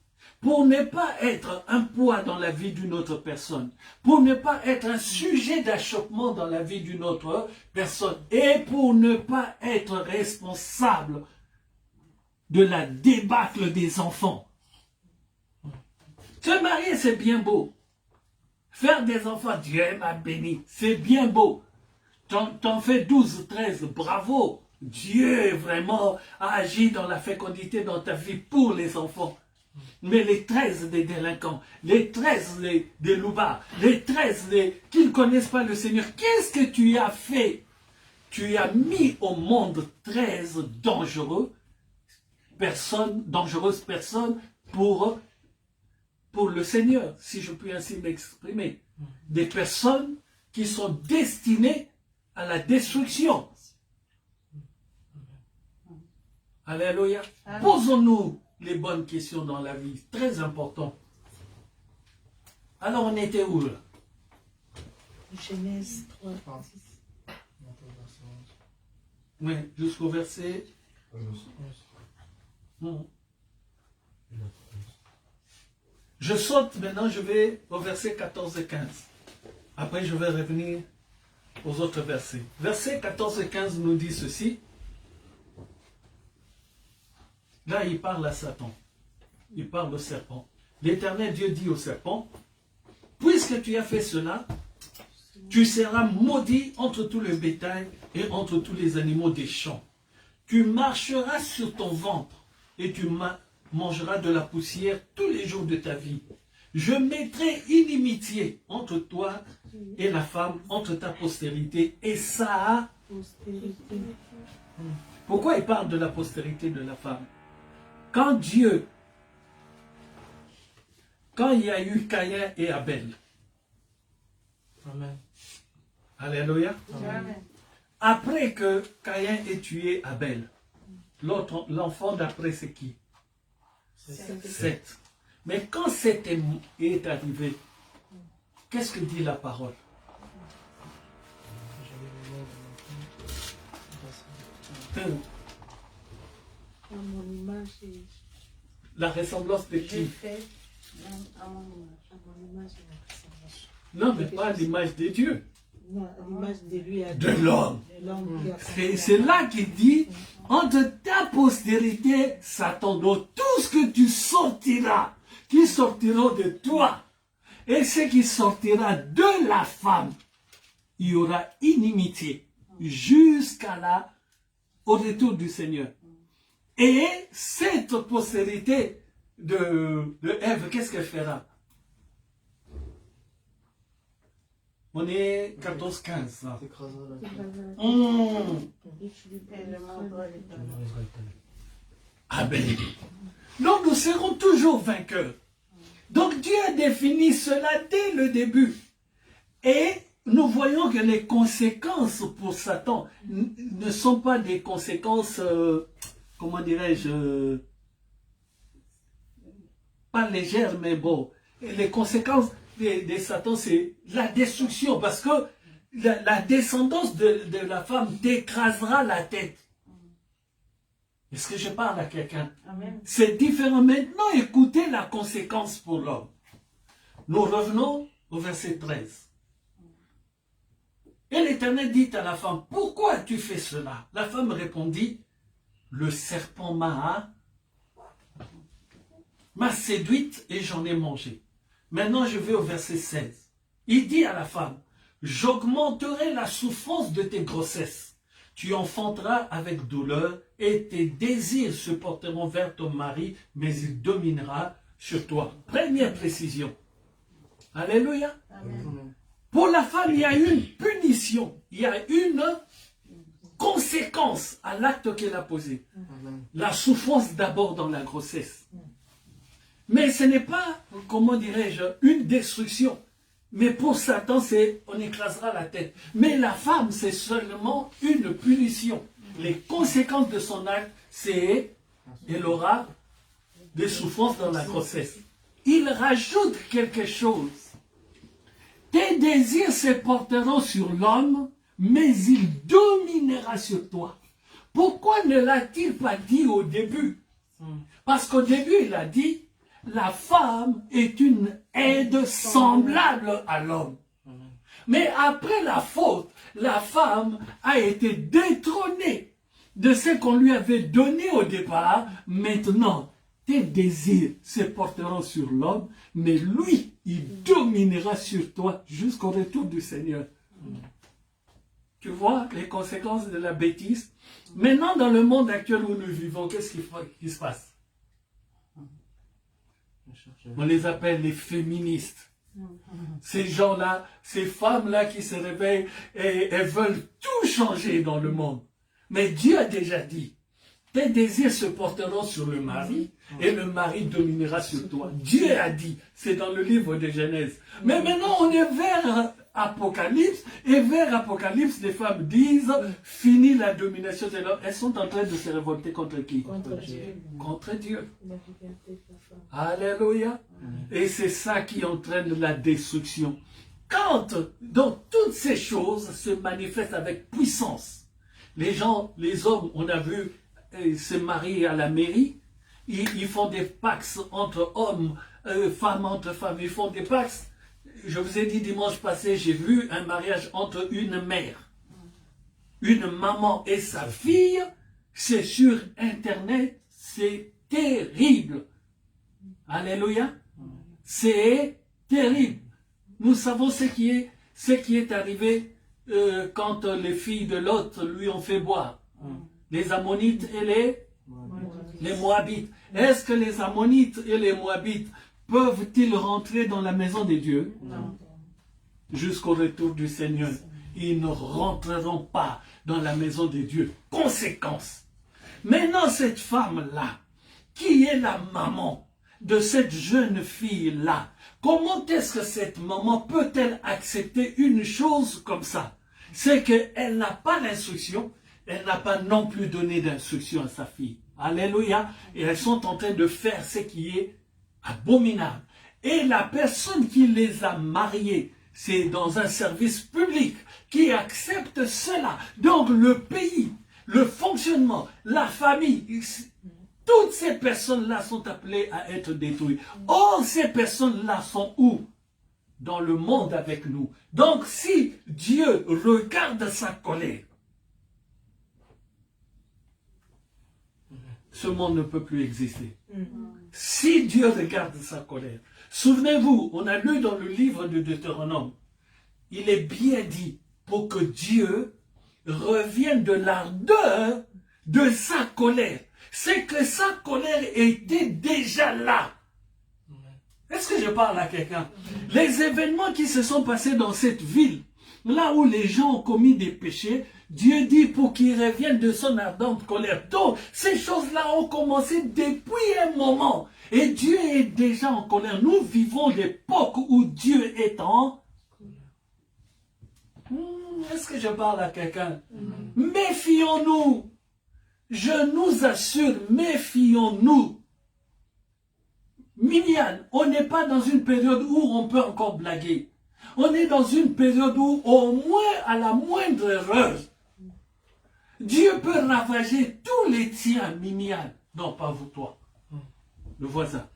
Pour ne pas être un poids dans la vie d'une autre personne. Pour ne pas être un sujet d'achoppement dans la vie d'une autre personne. Et pour ne pas être responsable de la débâcle des enfants. Se marier, c'est bien beau. Faire des enfants, Dieu m'a béni, c'est bien beau. T'en fais 12, 13, bravo. Dieu vraiment a agi dans la fécondité dans ta vie pour les enfants. Mais les 13 des délinquants, les 13 des loupards, les 13 qui ne connaissent pas le Seigneur, qu'est-ce que tu as fait? Tu as mis au monde 13 dangereuses personnes pour le Seigneur, si je puis ainsi m'exprimer. Des personnes qui sont destinées à la destruction. Alléluia. Posons-nous les bonnes questions dans la vie, très important. Alors on était où là? Genèse 3. Oui, jusqu'au verset... Je saute maintenant, je vais au verset 14 et 15. Après je vais revenir aux autres versets. Versets 14 et 15 nous dit ceci. Là, il parle à Satan. Il parle au serpent. L'Éternel Dieu dit au serpent, puisque tu as fait cela, tu seras maudit entre tout le bétail et entre tous les animaux des champs. Tu marcheras sur ton ventre et tu mangeras de la poussière tous les jours de ta vie. Je mettrai inimitié entre toi et la femme, entre ta postérité et sa postérité. Pourquoi il parle de la postérité de la femme? Quand il y a eu Caïn et Abel. Amen. Alléluia. Amen. Après que Caïn ait tué Abel, l'enfant d'après c'est qui? Seth. Mais quand Seth est arrivé, qu'est-ce que dit la parole? À mon image et La ressemblance de j'ai qui? fait à mon image et la ressemblance. Non, mais pas à l'image de Dieu. Non, à l'image de lui à De l'homme. de l'homme qui a C'est là qu'il dit, entre ta postérité, Satan, donc tout ce que tu sortiras, qui sortira de toi, et ce qui sortira de la femme, il y aura inimitié jusqu'à au retour du Seigneur. Et cette postérité de Ève, qu'est-ce qu'elle fera? On est 14-15. Amen. Donc nous serons toujours vainqueurs. Donc Dieu a défini cela dès le début. Et nous voyons que les conséquences pour Satan ne sont pas des conséquences, comment dirais-je, pas légères, mais bon. Et les conséquences de Satan, c'est la destruction, parce que la descendance de la femme t'écrasera la tête. Est-ce que je parle à quelqu'un? C'est différent. Maintenant, écoutez la conséquence pour l'homme. Nous revenons au verset 13. Et l'Éternel dit à la femme, pourquoi tu fais cela? La femme répondit, le serpent m'a séduite et j'en ai mangé. Maintenant, je vais au verset 16. Il dit à la femme, j'augmenterai la souffrance de tes grossesses. Tu enfanteras avec douleur et tes désirs se porteront vers ton mari, mais il dominera sur toi. Première précision. Alléluia. Amen. Pour la femme, il y a une punition, il y a une conséquence à l'acte qu'elle a posé. Amen. La souffrance d'abord dans la grossesse. Mais ce n'est pas, comment dirais-je, une destruction. Mais pour Satan, c'est on écrasera la tête. Mais la femme, c'est seulement une punition. Les conséquences de son acte, c'est elle aura des souffrances dans la grossesse. Il rajoute quelque chose. Tes désirs se porteront sur l'homme, mais il dominera sur toi. Pourquoi ne l'a-t-il pas dit au début? Parce qu'au début, il a dit, la femme est une aide semblable à l'homme. Mais après la faute, la femme a été détrônée de ce qu'on lui avait donné au départ. Maintenant, tes désirs se porteront sur l'homme, mais lui, il dominera sur toi jusqu'au retour du Seigneur. Tu vois les conséquences de la bêtise? Maintenant, dans le monde actuel où nous vivons, qu'est-ce qui se passe? On les appelle les féministes. Ces gens-là, ces femmes-là qui se réveillent et elles veulent tout changer dans le monde. Mais Dieu a déjà dit, tes désirs se porteront sur le mari et le mari dominera sur toi. Dieu a dit, c'est dans le livre de Genèse. Mais maintenant on est vers Apocalypse, et vers Apocalypse, les femmes disent, fini la domination de l'homme. Elles sont en train de se révolter contre qui? Contre Dieu. Contre Dieu. Alléluia. Et c'est ça qui entraîne la destruction. Quand, donc, toutes ces choses se manifestent avec puissance. Les gens, les hommes, on a vu, se marient à la mairie, ils font des pax entre hommes, femmes entre femmes, ils font des pax. Je vous ai dit dimanche passé, j'ai vu un mariage entre une mère, une maman et sa fille. C'est sur Internet, c'est terrible. Alléluia. C'est terrible. Nous savons ce qui est arrivé quand les filles de Lot lui ont fait boire. Les Ammonites et les Moabites. Est-ce que les Ammonites et les Moabites peuvent-ils rentrer dans la maison de Dieu? Non. Jusqu'au retour du Seigneur. Ils ne rentreront pas dans la maison de Dieu. Conséquence. Maintenant, cette femme-là, qui est la maman de cette jeune fille-là, comment est-ce que cette maman peut-elle accepter une chose comme ça? C'est qu'elle n'a pas l'instruction, elle n'a pas non plus donné d'instruction à sa fille. Alléluia. Et elles sont en train de faire ce qui est abominable. Et la personne qui les a mariés, c'est dans un service public qui accepte cela. Donc le pays, le fonctionnement, la famille, toutes ces personnes-là sont appelées à être détruites. Or, ces personnes-là sont où? Dans le monde avec nous. Donc si Dieu regarde sa colère, ce monde ne peut plus exister. Si Dieu regarde sa colère, souvenez-vous, on a lu dans le livre de Deutéronome, il est bien dit pour que Dieu revienne de l'ardeur de sa colère. C'est que sa colère était déjà là. Est-ce que je parle à quelqu'un? Les événements qui se sont passés dans cette ville, là où les gens ont commis des péchés, Dieu dit pour qu'ils reviennent de son ardente colère. Donc, ces choses-là ont commencé depuis un moment. Et Dieu est déjà en colère. Nous vivons l'époque où Dieu est en... Est-ce que je parle à quelqu'un? Méfions-nous. Je nous assure, méfions-nous. Miniane, on n'est pas dans une période où on peut encore blaguer. On est dans une période où, au moins, à la moindre erreur, Dieu peut ravager tous les tiens, Miniane. Non, pas vous, toi. Le voisin.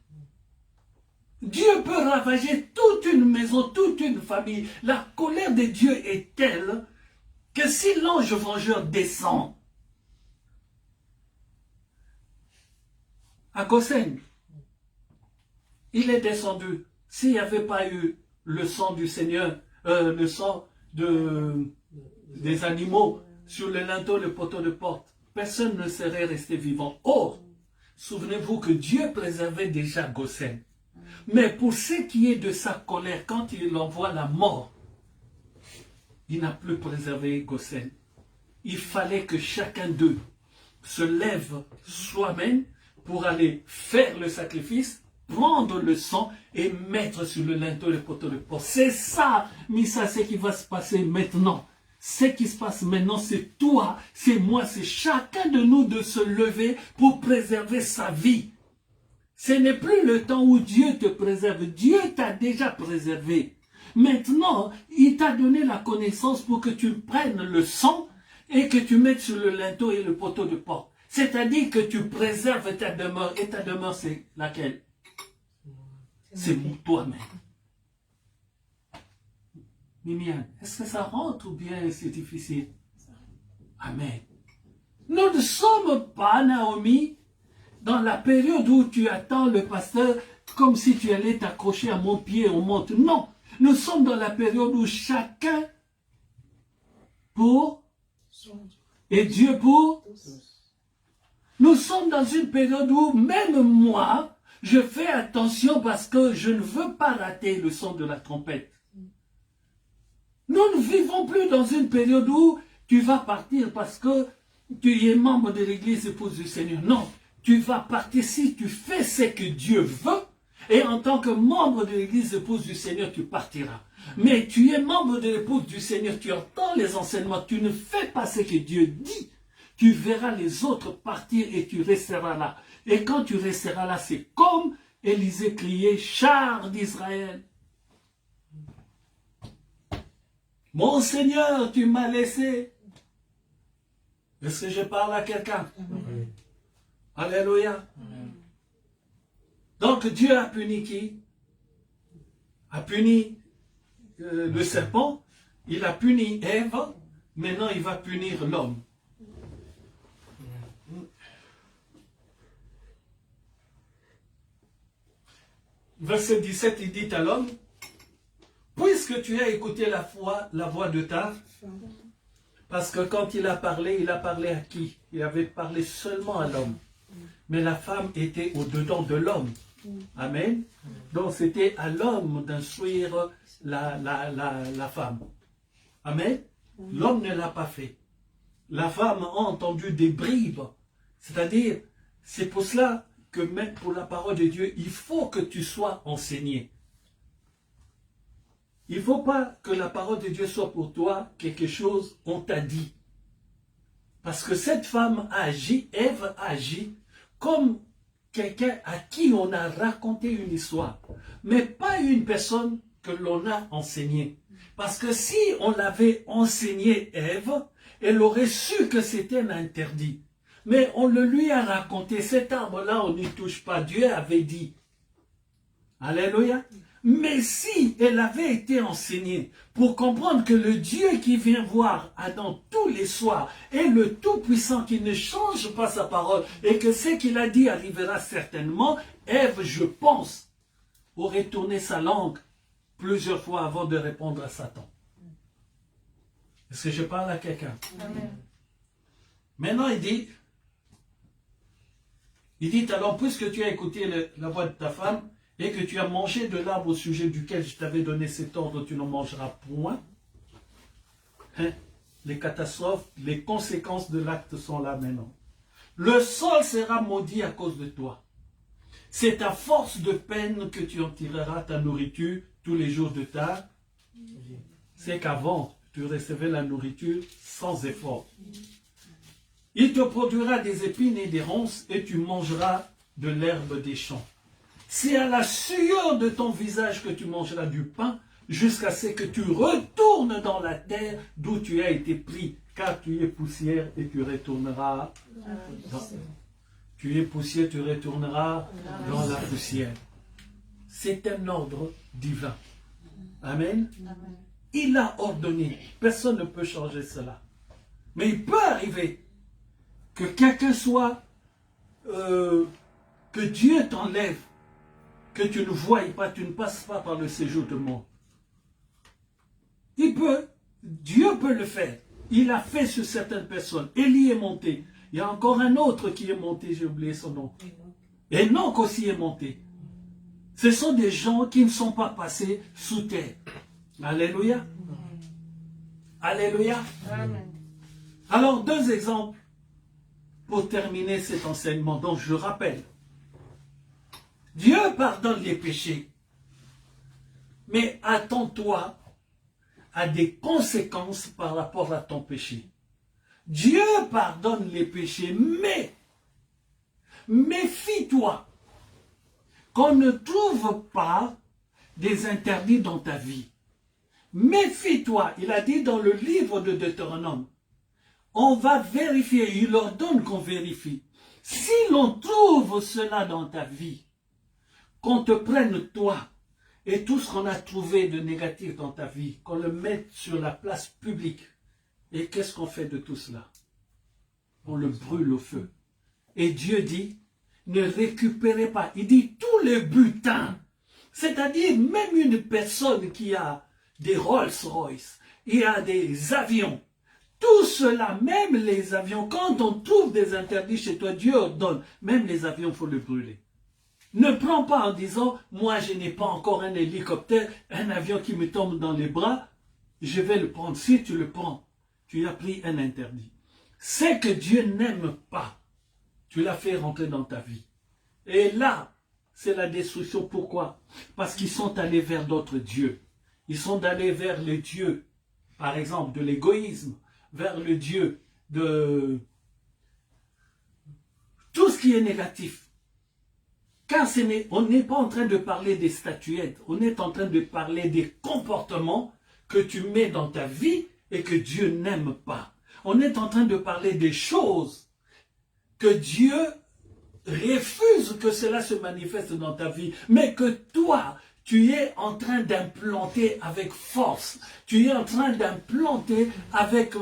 Dieu peut ravager toute une maison, toute une famille. La colère de Dieu est telle que si l'ange vengeur descend à Gosen, il est descendu. S'il n'y avait pas eu le sang du Seigneur, le sang des animaux sur le linteau, le poteau de porte, personne ne serait resté vivant. Or, souvenez-vous que Dieu préservait déjà Gosen. Mais pour ce qui est de sa colère, quand il envoie la mort, il n'a plus préservé Gosen. Il fallait que chacun d'eux se lève soi-même pour aller faire le sacrifice, prendre le sang et mettre sur le linteau le poteau de porte. C'est ça, Missa, ce qui va se passer maintenant. Ce qui se passe maintenant, c'est toi, c'est moi, c'est chacun de nous de se lever pour préserver sa vie. Ce n'est plus le temps où Dieu te préserve. Dieu t'a déjà préservé. Maintenant, il t'a donné la connaissance pour que tu prennes le sang et que tu mettes sur le linteau et le poteau de porte. C'est-à-dire que tu préserves ta demeure. Et ta demeure, c'est laquelle? C'est toi-même. Mimiane, est-ce que ça rentre ou bien c'est difficile? Amen. Nous ne sommes pas, Naomi, dans la période où tu attends le pasteur comme si tu allais t'accrocher à mon pied, on monte. Non, nous sommes dans la période où chacun pour et Dieu pour. Nous sommes dans une période où même moi, je fais attention parce que je ne veux pas rater le son de la trompette. Nous ne vivons plus dans une période où tu vas partir parce que tu es membre de l'église épouse du Seigneur. Non, tu vas partir si tu fais ce que Dieu veut. Et en tant que membre de l'église épouse du Seigneur, tu partiras. Mais tu es membre de l'épouse du Seigneur, tu entends les enseignements, tu ne fais pas ce que Dieu dit. Tu verras les autres partir et tu resteras là. Et quand tu resteras là, c'est comme Élisée criait, char d'Israël. Mon Seigneur, tu m'as laissé. Est-ce que je parle à quelqu'un? Alléluia. Donc Dieu a puni qui? A puni le serpent, il a puni Ève, maintenant il va punir l'homme. Verset 17, il dit à l'homme, puisque tu as écouté la voix de ta... Parce que quand il a parlé à qui? Il avait parlé seulement à l'homme. Mais la femme était au-dedans de l'homme. Amen. Donc c'était à l'homme d'instruire la femme. Amen. L'homme ne l'a pas fait. La femme a entendu des bribes. C'est-à-dire, c'est pour cela que même pour la parole de Dieu, il faut que tu sois enseigné. Il ne faut pas que la parole de Dieu soit pour toi quelque chose on t'a dit. Parce que cette femme a agi, Ève a agi, comme quelqu'un à qui on a raconté une histoire. Mais pas une personne que l'on a enseignée. Parce que si on l'avait enseigné Ève, elle aurait su que c'était un interdit. Mais on le lui a raconté, cet arbre-là, on n'y touche pas. Dieu avait dit. Alléluia. Mais si elle avait été enseignée pour comprendre que le Dieu qui vient voir Adam tous les soirs est le Tout-Puissant qui ne change pas sa parole et que ce qu'il a dit arrivera certainement, Ève, je pense, aurait tourné sa langue plusieurs fois avant de répondre à Satan. Est-ce que je parle à quelqu'un? Maintenant, il dit, alors, puisque tu as écouté la voix de ta femme, et que tu as mangé de l'arbre au sujet duquel je t'avais donné cet ordre, tu n'en mangeras point. Hein? Les catastrophes, les conséquences de l'acte sont là maintenant. Le sol sera maudit à cause de toi. C'est à force de peine que tu en tireras ta nourriture tous les jours de ta vie. C'est qu'avant, tu recevais la nourriture sans effort. Il te produira des épines et des ronces et tu mangeras de l'herbe des champs. C'est à la sueur de ton visage que tu mangeras du pain jusqu'à ce que tu retournes dans la terre d'où tu as été pris, car tu es poussière et tu retourneras tu es poussière, tu retourneras dans la poussière. C'est un ordre divin. Amen. Il a ordonné. Personne ne peut changer cela. Mais il peut arriver que quelqu'un soit, que Dieu t'enlève, que tu ne voies pas, tu ne passes pas par le séjour de mort. Il peut, Dieu peut le faire. Il a fait sur certaines personnes. Élie est monté. Il y a encore un autre qui est monté, j'ai oublié son nom. Enoch aussi est monté. Ce sont des gens qui ne sont pas passés sous terre. Alléluia. Alléluia. Amen. Alors, 2 exemples pour terminer cet enseignement. Donc, je rappelle. Dieu pardonne les péchés. Mais attends-toi à des conséquences par rapport à ton péché. Dieu pardonne les péchés, mais méfie-toi qu'on ne trouve pas des interdits dans ta vie. Méfie-toi, il a dit dans le livre de Deutéronome, on va vérifier, il ordonne qu'on vérifie. Si l'on trouve cela dans ta vie, qu'on te prenne toi et tout ce qu'on a trouvé de négatif dans ta vie, qu'on le mette sur la place publique. Et qu'est-ce qu'on fait de tout cela? On le brûle au feu. Et Dieu dit, ne récupérez pas. Il dit tous les butins. C'est-à-dire même une personne qui a des Rolls-Royce, il a des avions. Tout cela, même les avions, quand on trouve des interdits chez toi, Dieu ordonne, même les avions, il faut le brûler. Ne prends pas en disant, moi je n'ai pas encore un hélicoptère, un avion qui me tombe dans les bras, je vais le prendre. Si tu le prends, tu as pris un interdit. C'est que Dieu n'aime pas. Tu l'as fait rentrer dans ta vie. Et là, c'est la destruction. Pourquoi? Parce qu'ils sont allés vers d'autres dieux. Ils sont allés vers le Dieu, par exemple, de l'égoïsme, vers le Dieu de tout ce qui est négatif. Car on n'est pas en train de parler des statuettes, on est en train de parler des comportements que tu mets dans ta vie et que Dieu n'aime pas. On est en train de parler des choses que Dieu refuse que cela se manifeste dans ta vie, mais que toi, tu es en train d'implanter avec force. Tu es en train d'implanter avec,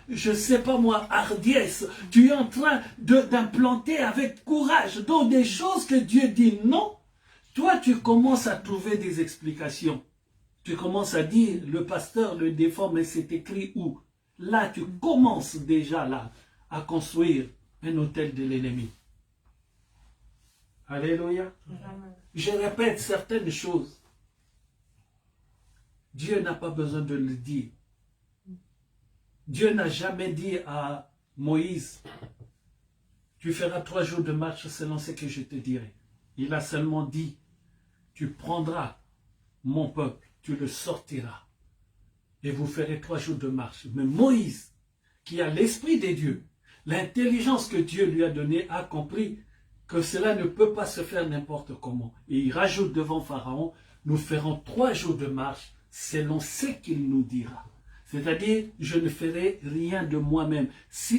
je ne sais pas moi, hardiesse. Tu es en train d'implanter avec courage. Donc des choses que Dieu dit non, toi tu commences à trouver des explications. Tu commences à dire, le pasteur le défend, mais c'est écrit où? Là, tu commences déjà là à construire un hôtel de l'ennemi. Alléluia. Je répète certaines choses. Dieu n'a pas besoin de le dire. Dieu n'a jamais dit à Moïse, tu feras 3 jours de marche selon ce que je te dirai. Il a seulement dit, tu prendras mon peuple, tu le sortiras et vous ferez 3 jours de marche. Mais Moïse, qui a l'esprit des dieux, l'intelligence que Dieu lui a donnée, a compris que cela ne peut pas se faire n'importe comment. Et il rajoute devant Pharaon, nous ferons 3 jours de marche selon ce qu'il nous dira. C'est-à-dire, je ne ferai rien de moi-même.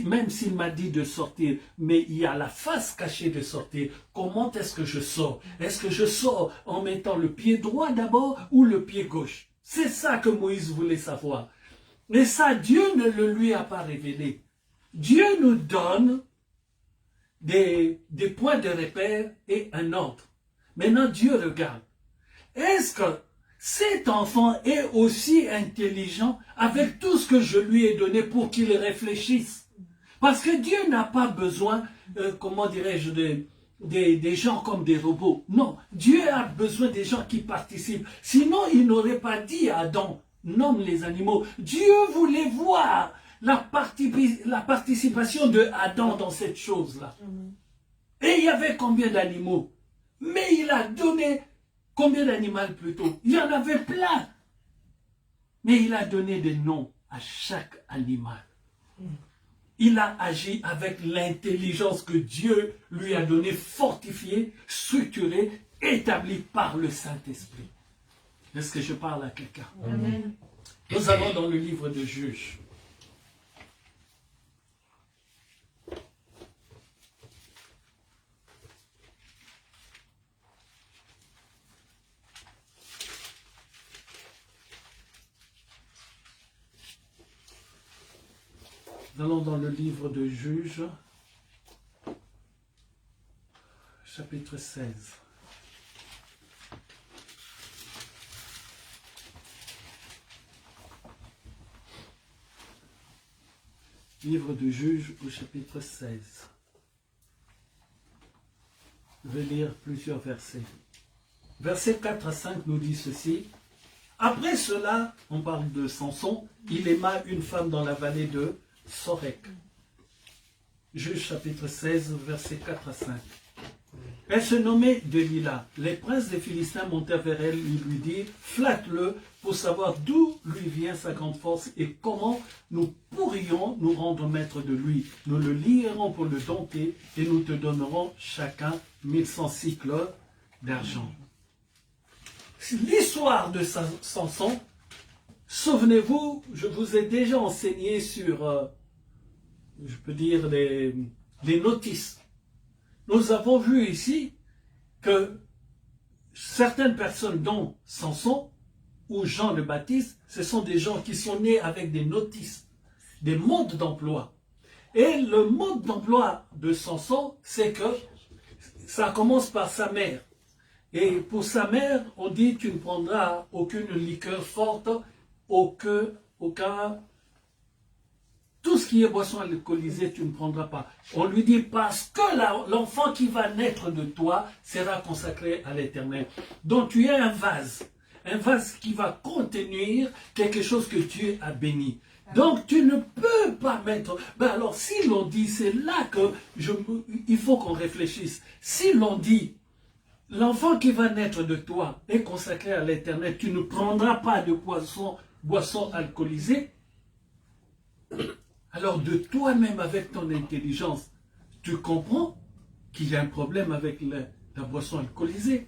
Même s'il m'a dit de sortir, mais il y a la face cachée de sortir. Comment est-ce que je sors? Est-ce que je sors en mettant le pied droit d'abord ou le pied gauche? C'est ça que Moïse voulait savoir. Mais ça, Dieu ne le lui a pas révélé. Dieu nous donne des points de repère et un ordre. Maintenant, Dieu regarde. Est-ce que cet enfant est aussi intelligent avec tout ce que je lui ai donné pour qu'il réfléchisse? Parce que Dieu n'a pas besoin, comment dirais-je, des gens comme des robots. Non, Dieu a besoin des gens qui participent. Sinon, il n'aurait pas dit à Adam, nomme les animaux. Dieu voulait voir la participation de Adam dans cette chose-là. Et il y avait combien d'animaux? Mais il a donné combien d'animaux plutôt? Il y en avait plein. Mais il a donné des noms à chaque animal. Il a agi avec l'intelligence que Dieu lui a donnée, fortifiée, structurée, établie par le Saint-Esprit. Est-ce que je parle à quelqu'un? Amen. Nous allons dans le livre de Juges. Nous allons dans le livre de Juges, chapitre 16. Livre de Juges au chapitre 16. Je vais lire plusieurs versets. Versets 4 à 5 nous dit ceci. Après cela, on parle de Samson, il aima une femme dans la vallée de Sorek. Juges chapitre 16, versets 4 à 5. Elle se nommait Delilah. Les princes des Philistins montèrent vers elle et lui dirent, flatte-le pour savoir d'où lui vient sa grande force et comment nous pourrions nous rendre maîtres de lui. Nous le lierons pour le dompter et nous te donnerons chacun 1100 cycles d'argent. L'histoire de Samson, souvenez-vous, je vous ai déjà enseigné sur, je peux dire, les notices. Nous avons vu ici que certaines personnes, dont Samson ou Jean le Baptiste, ce sont des gens qui sont nés avec des notices, des modes d'emploi. Et le mode d'emploi de Samson, c'est que ça commence par sa mère. Et pour sa mère, on dit tu ne prendras aucune liqueur forte, tout ce qui est boisson alcoolisée, tu ne prendras pas. On lui dit parce que l'enfant qui va naître de toi sera consacré à l'Éternel. Donc tu es un vase qui va contenir quelque chose que Dieu a béni. Donc tu ne peux pas mettre... alors si l'on dit, c'est là que il faut qu'on réfléchisse. Si l'on dit, l'enfant qui va naître de toi est consacré à l'Éternel, tu ne prendras pas de boisson alcoolisée, alors de toi-même avec ton intelligence, tu comprends qu'il y a un problème avec la boisson alcoolisée.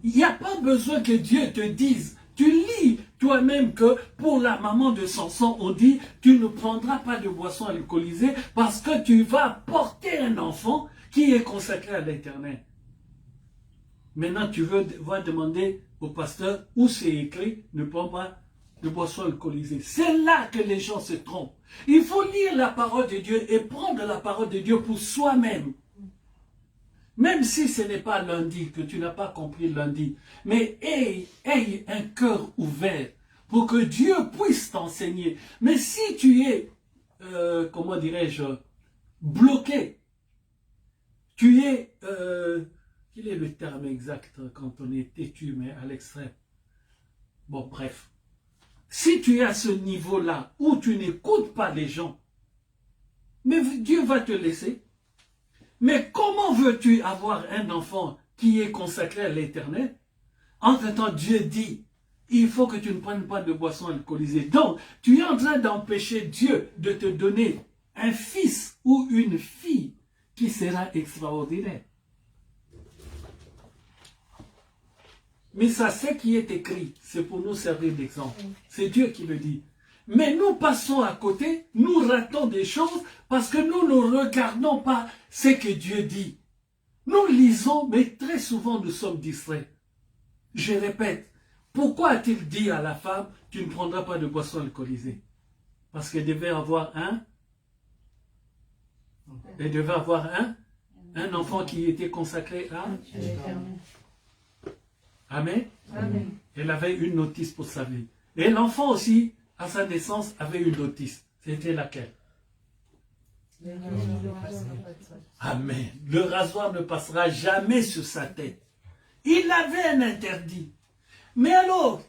Il n'y a pas besoin que Dieu te dise. Tu lis toi-même que pour la maman de Samson, on dit tu ne prendras pas de boisson alcoolisée parce que tu vas porter un enfant qui est consacré à l'Éternel. Maintenant, tu vas demander au pasteur où c'est écrit ne prends pas de boisson alcoolisée. C'est là que les gens se trompent. Il faut lire la parole de Dieu et prendre la parole de Dieu pour soi-même. Même si ce n'est pas lundi, que tu n'as pas compris lundi. Mais aie un cœur ouvert pour que Dieu puisse t'enseigner. Mais si tu es, comment dirais-je, bloqué, tu es, quel est le terme exact quand on est têtu, mais à l'extrême? Bon, bref. Si tu es à ce niveau-là où tu n'écoutes pas les gens, mais Dieu va te laisser. Mais comment veux-tu avoir un enfant qui est consacré à l'Éternel? Entre-temps, Dieu dit, il faut que tu ne prennes pas de boisson alcoolisée. Donc, tu es en train d'empêcher Dieu de te donner un fils ou une fille qui sera extraordinaire. Mais ça, c'est qui est écrit, c'est pour nous servir d'exemple. C'est Dieu qui le dit. Mais nous passons à côté, nous ratons des choses parce que nous ne regardons pas ce que Dieu dit. Nous lisons, mais très souvent nous sommes distraits. Je répète, pourquoi a-t-il dit à la femme, tu ne prendras pas de boisson alcoolisée? Parce qu'elle devait avoir un enfant qui était consacré à Amen. Amen. Elle avait une notice pour sa vie. Et l'enfant aussi, à sa naissance, avait une notice. C'était laquelle? Amen. Le rasoir ne passera jamais sur sa tête. Il avait un interdit. Mais alors,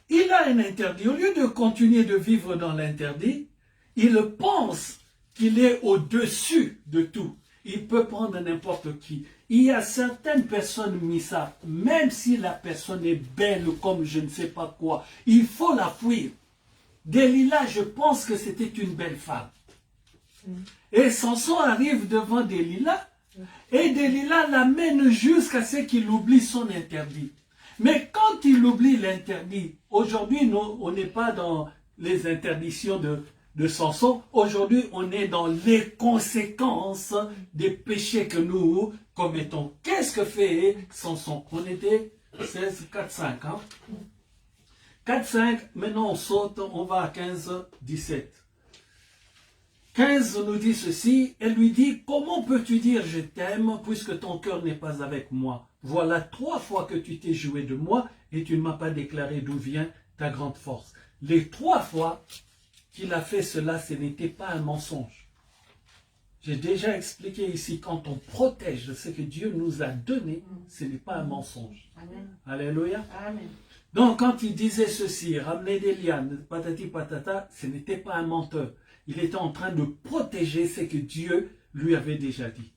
il a un interdit. Au lieu de continuer de vivre dans l'interdit, il pense qu'il est au-dessus de tout. Il peut prendre n'importe qui. Il y a certaines personnes, Missa, même si la personne est belle comme je ne sais pas quoi, il faut la fuir. Delilah, je pense que c'était une belle femme. Et Samson arrive devant Delilah, et Delilah l'amène jusqu'à ce qu'il oublie son interdit. Mais quand il oublie l'interdit, aujourd'hui, nous, on n'est pas dans les interdictions de Samson. Aujourd'hui, on est dans les conséquences des péchés que nous commettons. Qu'est-ce que fait Samson? On était 16, 4, 5. Hein? 4, 5, maintenant on saute, on va à 15, 17. 15 nous dit ceci, elle lui dit, comment peux-tu dire je t'aime puisque ton cœur n'est pas avec moi? Voilà 3 fois que tu t'es joué de moi et tu ne m'as pas déclaré d'où vient ta grande force. Les 3 fois qu'il a fait cela, ce n'était pas un mensonge. J'ai déjà expliqué ici, quand on protège ce que Dieu nous a donné, ce n'est pas un mensonge. Amen. Alléluia. Amen. Donc quand il disait ceci, ramener des lianes, patati patata, ce n'était pas un menteur. Il était en train de protéger ce que Dieu lui avait déjà dit.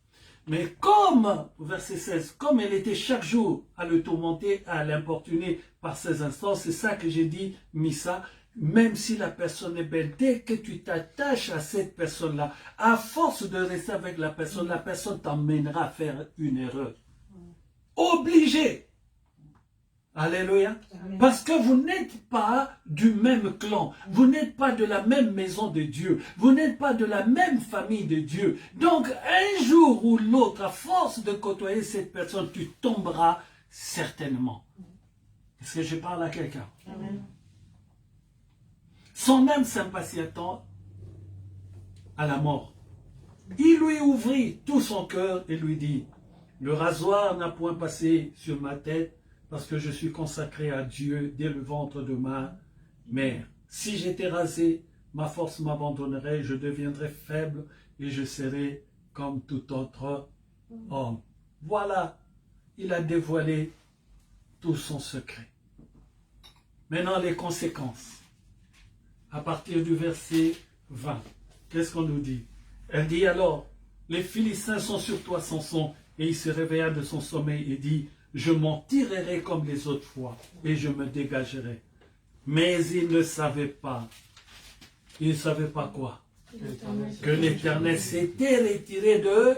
Mais comme, verset 16, comme elle était chaque jour à le tourmenter, à l'importuner par ses instances, c'est ça que j'ai dit, Missa, même si la personne est belle, dès que tu t'attaches à cette personne-là, à force de rester avec la personne t'emmènera à faire une erreur. Obligé. Alléluia. Parce que vous n'êtes pas du même clan. Vous n'êtes pas de la même maison de Dieu. Vous n'êtes pas de la même famille de Dieu. Donc, un jour ou l'autre, à force de côtoyer cette personne, tu tomberas certainement. Est-ce que je parle à quelqu'un? Amen. Son âme s'impatientant à la mort. Il lui ouvrit tout son cœur et lui dit, le rasoir n'a point passé sur ma tête, parce que je suis consacré à Dieu dès le ventre de ma mère. Si j'étais rasé, ma force m'abandonnerait, je deviendrais faible et je serais comme tout autre homme. Voilà, il a dévoilé tout son secret. Maintenant, les conséquences. À partir du verset 20, qu'est-ce qu'on nous dit? Elle dit alors, les Philistins sont sur toi, Samson, et il se réveilla de son sommeil et dit, je m'en tirerai comme les autres fois et je me dégagerai. Mais il ne savait pas. Il ne savait pas quoi? Que l'Éternel s'était retiré de...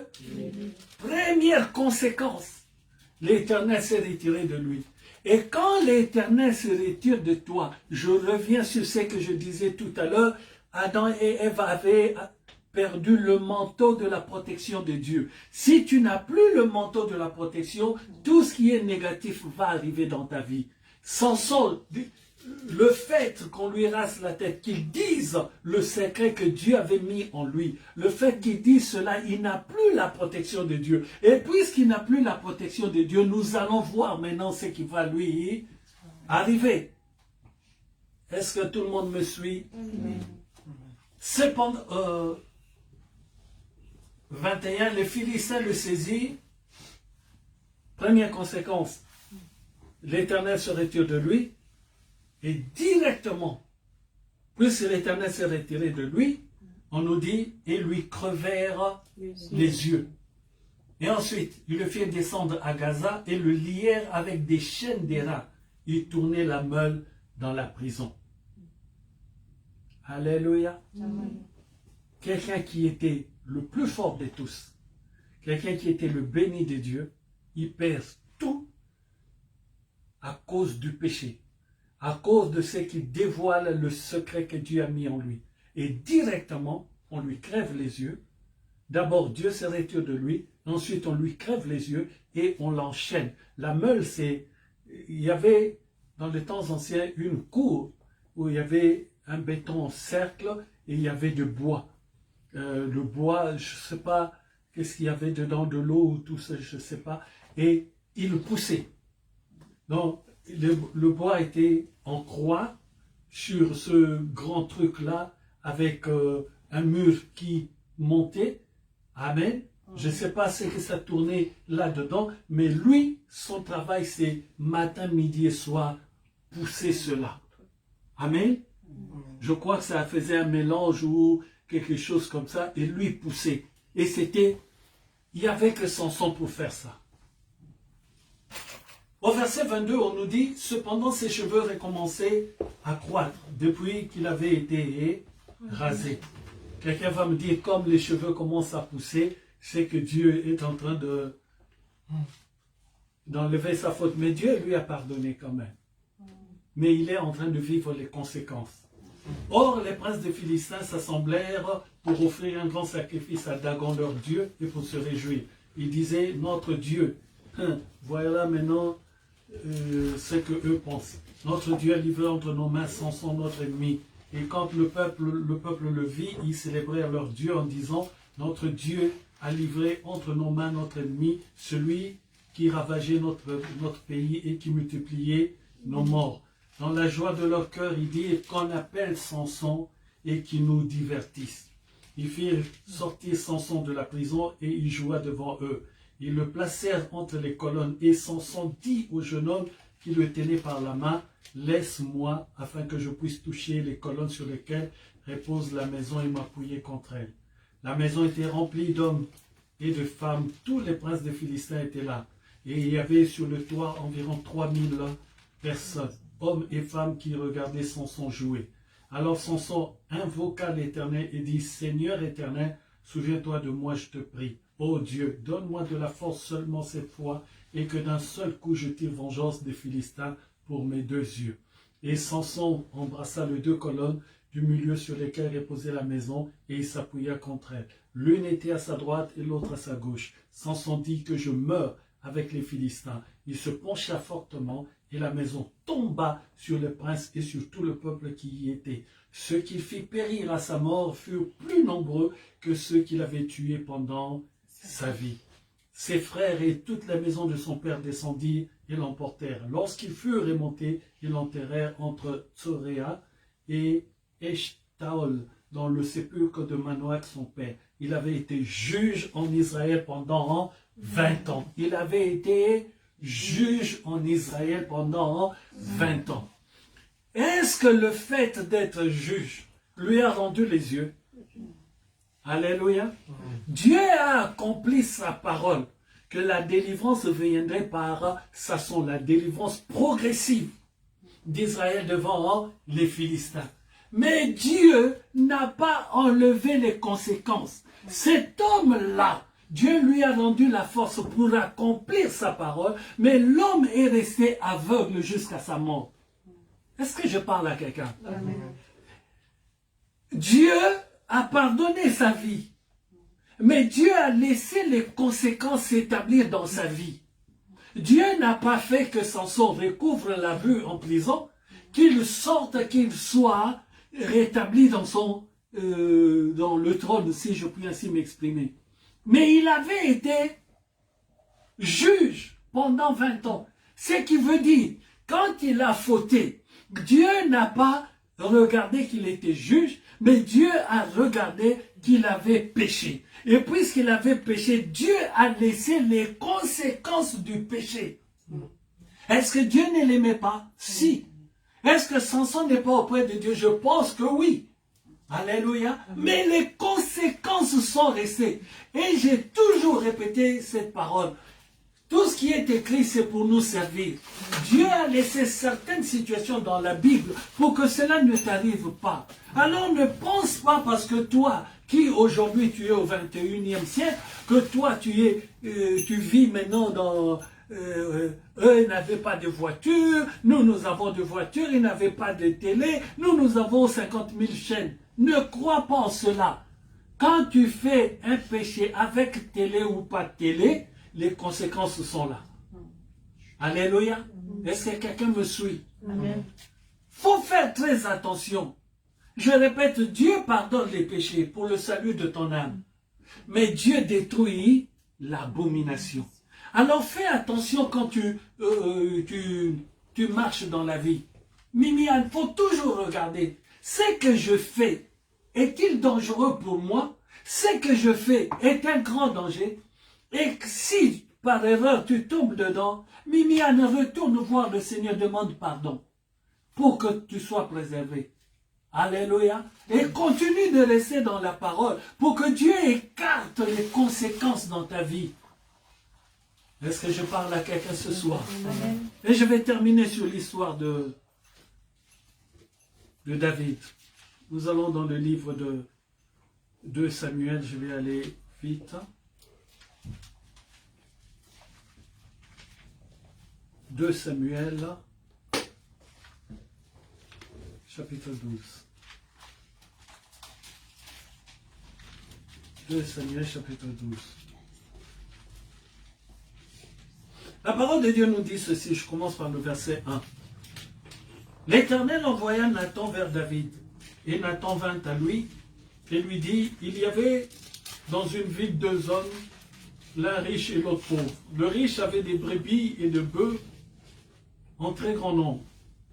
Première conséquence. L'Éternel s'est retiré de lui. Et quand l'Éternel se retire de toi, je reviens sur ce que je disais tout à l'heure, Adam et Ève avaient perdu le manteau de la protection de Dieu. Si tu n'as plus le manteau de la protection, tout ce qui est négatif va arriver dans ta vie. Samson, le fait qu'on lui rase la tête, qu'il dise le secret que Dieu avait mis en lui, le fait qu'il dise cela, il n'a plus la protection de Dieu. Et puisqu'il n'a plus la protection de Dieu, nous allons voir maintenant ce qui va lui arriver. Est-ce que tout le monde me suit? Cependant, 21, les Philistins le saisirent. Première conséquence, l'Éternel se retire de lui. Et directement, puisque l'Éternel s'est retiré de lui, on nous dit, ils lui crevèrent les yeux. Et ensuite, ils le firent descendre à Gaza et le lièrent avec des chaînes d'airain. Ils tournaient la meule dans la prison. Alléluia. Quelqu'un qui était le plus fort de tous, quelqu'un qui était le béni de Dieu, il perd tout à cause du péché, à cause de ce qui dévoile le secret que Dieu a mis en lui. Et directement, on lui crève les yeux. D'abord, Dieu se retire de lui. Ensuite, on lui crève les yeux et on l'enchaîne. La meule, c'est... Il y avait, dans les temps anciens, une cour où il y avait un béton en cercle et il y avait du bois. Le bois, je ne sais pas qu'est-ce qu'il y avait dedans, de l'eau ou tout ça, je ne sais pas. Et il le poussait. Donc, le bois était en croix sur ce grand truc-là avec un mur qui montait. Amen. Je ne sais pas ce que ça tournait là-dedans, mais lui, son travail, c'est matin, midi et soir, pousser cela. Amen. Je crois que ça faisait un mélange ou quelque chose comme ça, et lui poussait. Et c'était, il n'y avait que Samson pour faire ça. Au verset 22, on nous dit, cependant ses cheveux recommençaient à croître depuis qu'il avait été rasé. Quelqu'un va me dire, comme les cheveux commencent à pousser, c'est que Dieu est en train d'enlever sa faute. Mais Dieu lui a pardonné quand même. Mais il est en train de vivre les conséquences. Or, les princes des Philistins s'assemblèrent pour offrir un grand sacrifice à Dagon leur Dieu et pour se réjouir. Ils disaient, notre Dieu, voilà maintenant ce que eux pensent. Notre Dieu a livré entre nos mains Samson, notre ennemi. Et quand le peuple le vit, ils célébrèrent leur Dieu en disant, notre Dieu a livré entre nos mains notre ennemi, celui qui ravageait notre pays et qui multipliait nos morts. Dans la joie de leur cœur, ils dirent qu'on appelle Samson et qu'il nous divertisse. Ils firent sortir Samson de la prison et il joua devant eux. Ils le placèrent entre les colonnes et Samson dit au jeune homme qui le tenait par la main, « Laisse-moi afin que je puisse toucher les colonnes sur lesquelles repose la maison et m'appuyer contre elle. » La maison était remplie d'hommes et de femmes. Tous les princes des Philistins étaient là. Et il y avait sur le toit environ 3000 personnes, hommes et femmes qui regardaient Samson jouer. Alors Samson invoqua l'Éternel et dit, « Seigneur éternel, souviens-toi de moi, je te prie. Ô Dieu, donne-moi de la force seulement cette fois, et que d'un seul coup je tire vengeance des Philistins pour mes deux yeux. » Et Samson embrassa les deux colonnes du milieu sur lesquelles reposait la maison, et il s'appuya contre elles. L'une était à sa droite et l'autre à sa gauche. Samson dit que je meurs avec les Philistins. Il se pencha fortement, et la maison tomba sur les princes et sur tout le peuple qui y était. Ceux qu'il fit périr à sa mort furent plus nombreux que ceux qu'il avait tués pendant sa vie. Ses frères et toute la maison de son père descendirent et l'emportèrent. Lorsqu'ils furent remontés, ils l'enterrèrent entre Tsoréa et Eshtaol, dans le sépulcre de Manoach, son père. Il avait été juge en Israël pendant 20 ans. Il avait été juge en Israël pendant 20 ans. Est-ce que le fait d'être juge lui a rendu les yeux? Alléluia. Dieu a accompli sa parole, que la délivrance viendrait par la délivrance progressive d'Israël devant les Philistins. Mais Dieu n'a pas enlevé les conséquences. Cet homme-là, Dieu lui a rendu la force pour accomplir sa parole, mais l'homme est resté aveugle jusqu'à sa mort. Est-ce que je parle à quelqu'un? Dieu a pardonné sa vie, mais Dieu a laissé les conséquences s'établir dans sa vie. Dieu n'a pas fait que Samson recouvre la vue en prison, qu'il sorte, qu'il soit rétabli dans le trône, si je puis ainsi m'exprimer. Mais il avait été juge pendant 20 ans. Ce qui veut dire, quand il a fauté, Dieu n'a pas regardé qu'il était juge, mais Dieu a regardé qu'il avait péché. Et puisqu'il avait péché, Dieu a laissé les conséquences du péché. Est-ce que Dieu ne l'aimait pas? Si. Est-ce que Samson n'est pas auprès de Dieu? Je pense que oui. Alléluia. Mais les conséquences sont restées. Et j'ai toujours répété cette parole. Tout ce qui est écrit, c'est pour nous servir. Dieu a laissé certaines situations dans la Bible pour que cela ne t'arrive pas. Alors ne pense pas parce que toi, qui aujourd'hui tu es au 21e siècle, que toi tu vis maintenant dans... eux n'avaient pas de voiture, nous avons de voitures, ils n'avaient pas de télé, nous avons 50 000 chaînes. Ne crois pas en cela. Quand tu fais un péché avec télé ou pas de télé, les conséquences sont là. Alléluia. Est-ce que quelqu'un me suit? Amen. Faut faire très attention. Je répète, Dieu pardonne les péchés pour le salut de ton âme. Mais Dieu détruit l'abomination. Alors fais attention quand tu marches dans la vie. Mimiane, il faut toujours regarder. Ce que je fais, est-il dangereux pour moi? Ce que je fais est un grand danger. Et si par erreur tu tombes dedans, Mimiane, retourne voir le Seigneur, demande pardon pour que tu sois préservé. Alléluia. Et continue de rester dans la parole pour que Dieu écarte les conséquences dans ta vie. Est-ce que je parle à quelqu'un ce soir? Amen. Et je vais terminer sur l'histoire de David. Nous allons dans le livre de 2 Samuel, je vais aller vite. 2 Samuel, chapitre 12. 2 Samuel, chapitre 12. La parole de Dieu nous dit ceci, je commence par le verset 1. L'Éternel envoya Nathan vers David, et Nathan vint à lui et lui dit, il y avait dans une ville 2 hommes, l'un riche et l'autre pauvre. Le riche avait des brebis et de bœufs en très grand nombre.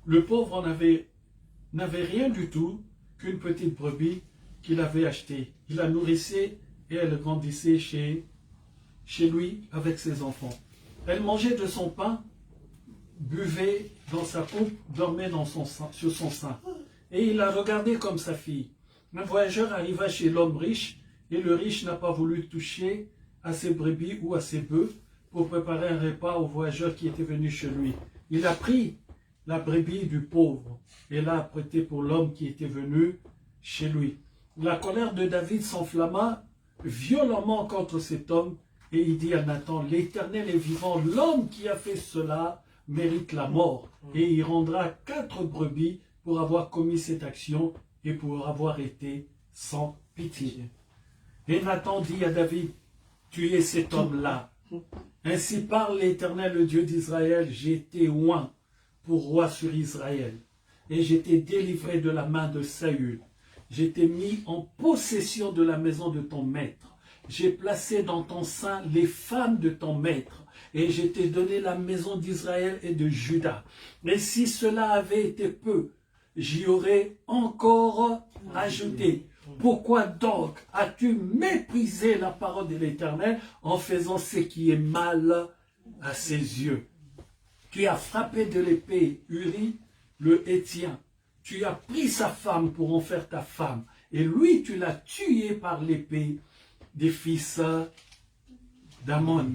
Le pauvre n'avait rien du tout qu'une petite brebis qu'il avait achetée. Il la nourrissait et elle grandissait chez lui avec ses enfants. Elle mangeait de son pain, buvait dans sa coupe, dormait sur son sein. Et il la regardait comme sa fille. Un voyageur arriva chez l'homme riche, et le riche n'a pas voulu toucher à ses brebis ou à ses bœufs pour préparer un repas au voyageur qui était venu chez lui. Il a pris la brebis du pauvre et l'a apprêtée pour l'homme qui était venu chez lui. La colère de David s'enflamma violemment contre cet homme, et il dit à Nathan, l'Éternel est vivant, l'homme qui a fait cela mérite la mort, et il rendra 4 brebis pour avoir commis cette action et pour avoir été sans pitié. Et Nathan dit à David, tu es cet homme-là. Ainsi parle l'Éternel, le Dieu d'Israël, j'ai été oint pour roi sur Israël, et j'étais délivré de la main de Saül. J'étais mis en possession de la maison de ton maître. J'ai placé dans ton sein les femmes de ton maître, et je t'ai donné la maison d'Israël et de Juda. Et si cela avait été peu, j'y aurais encore ajouté. Pourquoi donc as-tu méprisé la parole de l'Éternel en faisant ce qui est mal à ses yeux? Tu as frappé de l'épée Uri, le Héthien. Tu as pris sa femme pour en faire ta femme, et lui tu l'as tué par l'épée des fils d'Ammon.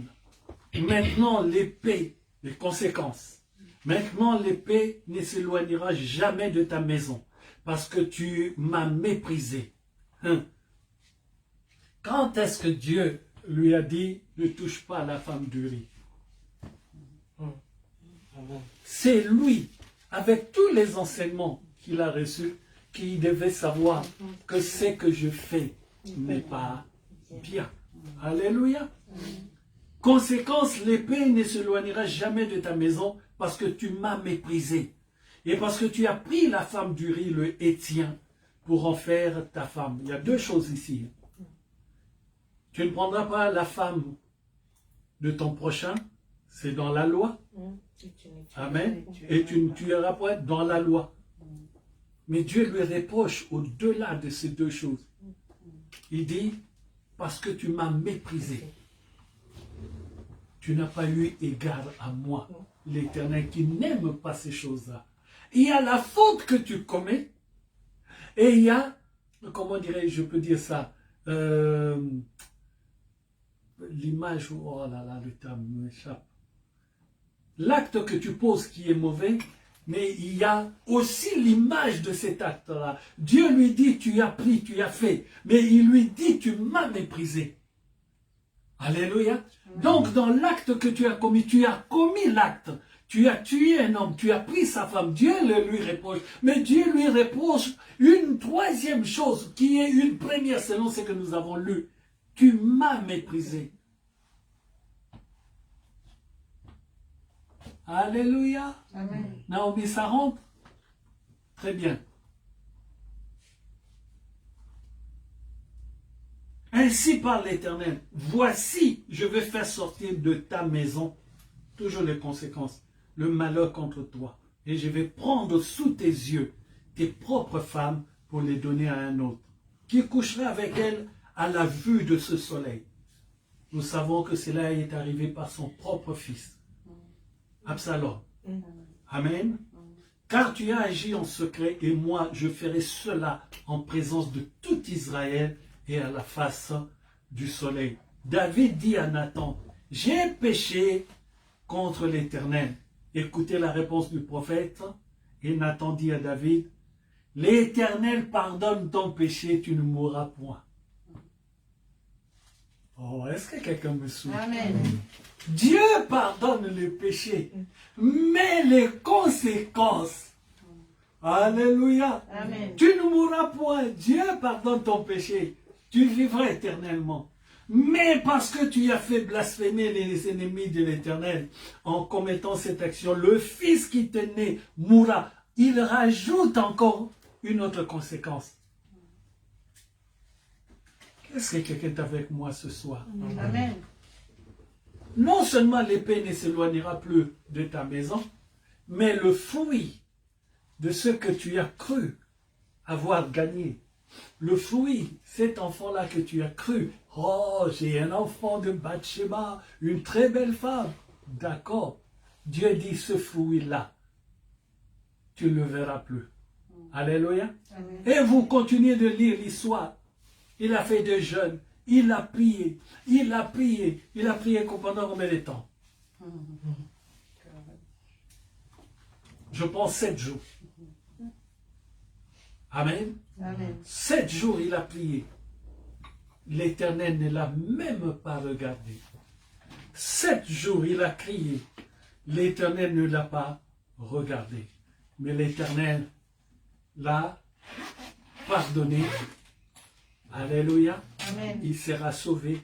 Maintenant l'épée, les conséquences. Maintenant l'épée ne s'éloignera jamais de ta maison, parce que tu m'as méprisé. Quand est-ce que Dieu lui a dit, ne touche pas à la femme d'Uri? C'est lui, avec tous les enseignements qu'il a reçus, qui devait savoir que ce que je fais n'est pas bien. Alléluia. Conséquence, l'épée ne s'éloignera jamais de ta maison parce que tu m'as méprisé. Et parce que tu as pris la femme d'Uri, le Héthien, pour en faire ta femme. Il y a 2 choses ici. Tu ne prendras pas la femme de ton prochain, c'est dans la loi. Amen. Et tu ne tueras pas dans la loi. Mais Dieu lui reproche au-delà de ces 2 choses. Il dit, parce que tu m'as méprisé, tu n'as pas eu égard à moi, l'Éternel, qui n'aime pas ces choses-là. Il y a la faute que tu commets, et il y a, comment dirais-je, je peux dire ça, l'image, oh là là, le terme m'échappe. l'acte que tu poses qui est mauvais, mais il y a aussi l'image de cet acte-là. Dieu lui dit, tu as pris, tu as fait, mais il lui dit, tu m'as méprisé. Alléluia. Donc, dans l'acte que tu as commis l'acte. Tu as tué un homme, tu as pris sa femme, Dieu le lui reproche. Mais Dieu lui reproche une troisième chose, qui est une première selon ce que nous avons lu. Tu m'as méprisé. Alléluia. Amen. Naomi, ça rentre? Très bien. Ainsi parle l'Éternel. Voici, je vais faire sortir de ta maison, toujours les conséquences, le malheur contre toi. Et je vais prendre sous tes yeux tes propres femmes pour les donner à un autre, qui couchera avec elles à la vue de ce soleil. Nous savons que cela est arrivé par son propre fils, Absalom. Amen. Car tu as agi en secret, et moi je ferai cela en présence de tout Israël et à la face du soleil. David dit à Nathan, j'ai péché contre l'Éternel. Écoutez la réponse du prophète. Et Nathan dit à David, l'Éternel pardonne ton péché, tu ne mourras point. Oh, est-ce que quelqu'un me suit? Amen. Dieu pardonne les péchés, mais les conséquences. Alléluia. Amen. Tu ne mourras point. Dieu pardonne ton péché. Tu vivras éternellement. Mais parce que tu as fait blasphémer les ennemis de l'Éternel en commettant cette action, le fils qui t'est né mourra. Il rajoute encore une autre conséquence. Est-ce que quelqu'un est avec moi ce soir? Amen. Non seulement l'épée ne s'éloignera plus de ta maison, mais le fruit de ce que tu as cru avoir gagné, le fruit, cet enfant-là que tu as cru, oh, j'ai un enfant de Bathsheba, une très belle femme. D'accord. Dieu dit ce fruit-là, tu ne le verras plus. Alléluia. Amen. Et vous continuez de lire l'histoire. Il a fait des jeûnes, il a prié, il a prié pendant combien de temps? Je pense 7 jours. Amen. Amen. 7 jours il a prié. L'Éternel ne l'a même pas regardé. 7 jours il a crié. L'Éternel ne l'a pas regardé. Mais l'Éternel l'a pardonné. Alléluia. Amen. Il sera sauvé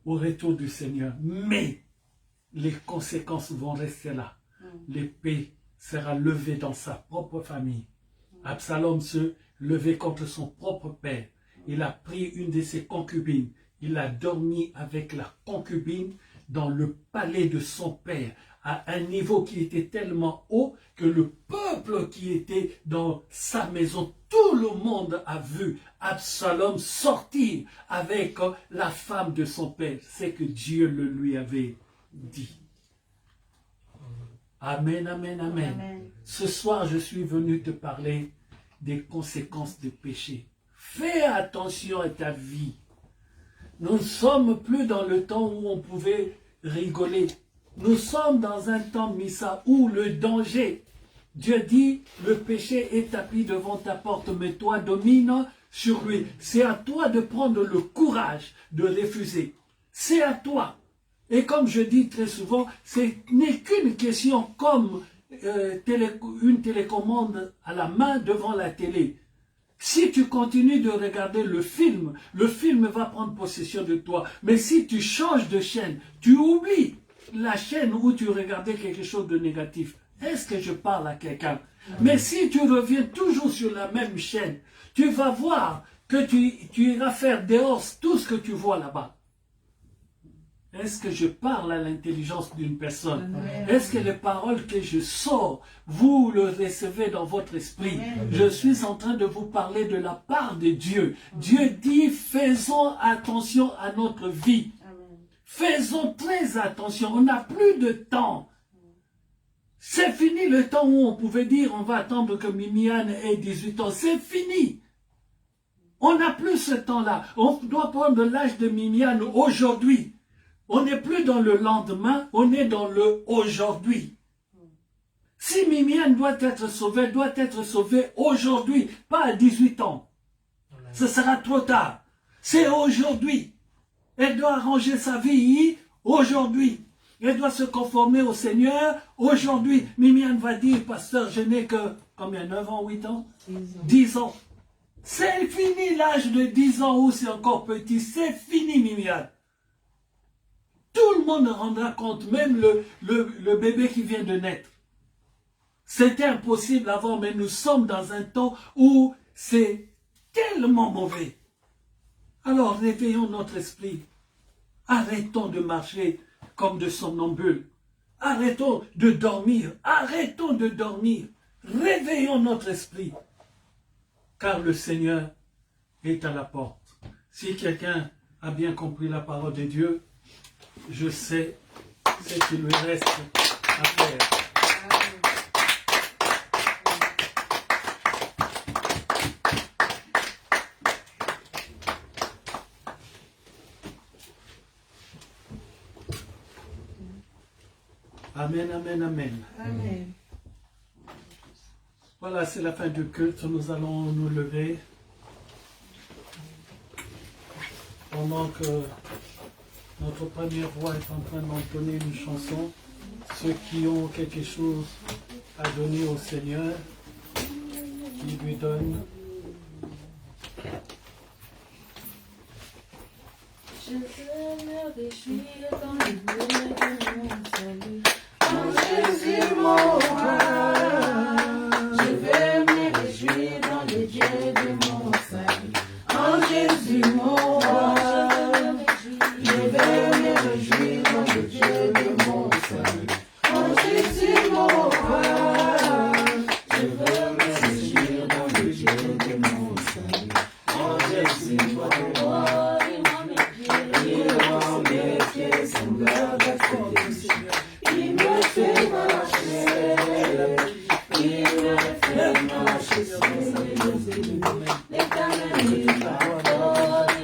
au retour du Seigneur. Mais les conséquences vont rester là. L'épée sera levée dans sa propre famille. Absalom se levait contre son propre père. Il a pris une de ses concubines. Il a dormi avec la concubine dans le palais de son père, à un niveau qui était tellement haut que le peuple qui était dans sa maison, tout le monde a vu Absalom sortir avec la femme de son père. C'est que Dieu le lui avait dit. Amen, amen, amen. Amen. Ce soir, je suis venu te parler des conséquences des péchés. Fais attention à ta vie. Nous ne sommes plus dans le temps où on pouvait rigoler. Nous sommes dans un temps, Missa, où le danger, Dieu dit, le péché est tapis devant ta porte, mais toi domine sur lui. C'est à toi de prendre le courage de refuser. C'est à toi. Et comme je dis très souvent, ce n'est qu'une question comme une télécommande à la main devant la télé. Si tu continues de regarder le film va prendre possession de toi. Mais si tu changes de chaîne, tu oublies la chaîne où tu regardais quelque chose de négatif. Est-ce que je parle à quelqu'un? Mais si tu reviens toujours sur la même chaîne, tu vas voir que tu iras faire dehors tout ce que tu vois là-bas. Est-ce que je parle à l'intelligence d'une personne? Est-ce que les paroles que je sors, vous le recevez dans votre esprit? Je suis en train de vous parler de la part de Dieu. Dieu dit, faisons attention à notre vie. Faisons très attention. On n'a plus de temps. C'est fini le temps où on pouvait dire, on va attendre que Mimiane ait 18 ans. C'est fini. On n'a plus ce temps-là. On doit prendre l'âge de Mimiane aujourd'hui. On n'est plus dans le lendemain, on est dans le aujourd'hui. Si Mimiane doit être sauvée aujourd'hui, pas à 18 ans. Ce sera trop tard. C'est aujourd'hui. Elle doit arranger sa vie aujourd'hui. Elle doit se conformer au Seigneur aujourd'hui. Mimiane va dire, pasteur, je n'ai que combien, 9 ans, 8 ans 10 ans. C'est fini l'âge de 10 ans où c'est encore petit. C'est fini, Mimiane. Tout le monde rendra compte, même le bébé qui vient de naître. C'était impossible avant, mais nous sommes dans un temps où c'est tellement mauvais. Alors réveillons notre esprit. Arrêtons de marcher comme de somnambules. Arrêtons de dormir. Arrêtons de dormir. Réveillons notre esprit. Car le Seigneur est à la porte. Si quelqu'un a bien compris la parole de Dieu, je sais ce qu'il lui reste à faire. Amen, amen, amen. Amen. Voilà, c'est la fin du culte. Nous allons nous lever. Pendant que notre premier roi est en train d'entonner une chanson, ceux qui ont quelque chose à donner au Seigneur, qui lui donnent. Je veux me réjouir dans le Dieu de mon salut. En Jésus mon roi, je veux me réjouir dans le Dieu de mon salut. En Jésus mon roi, je veux me réjouir dans le Dieu de mon salut. En Jésus mon roi, je veux me réjouir dans le Dieu de mon salut. En Jésus mon roi. Il me fait marcher, il me fait marcher sur l'éternel est ma force,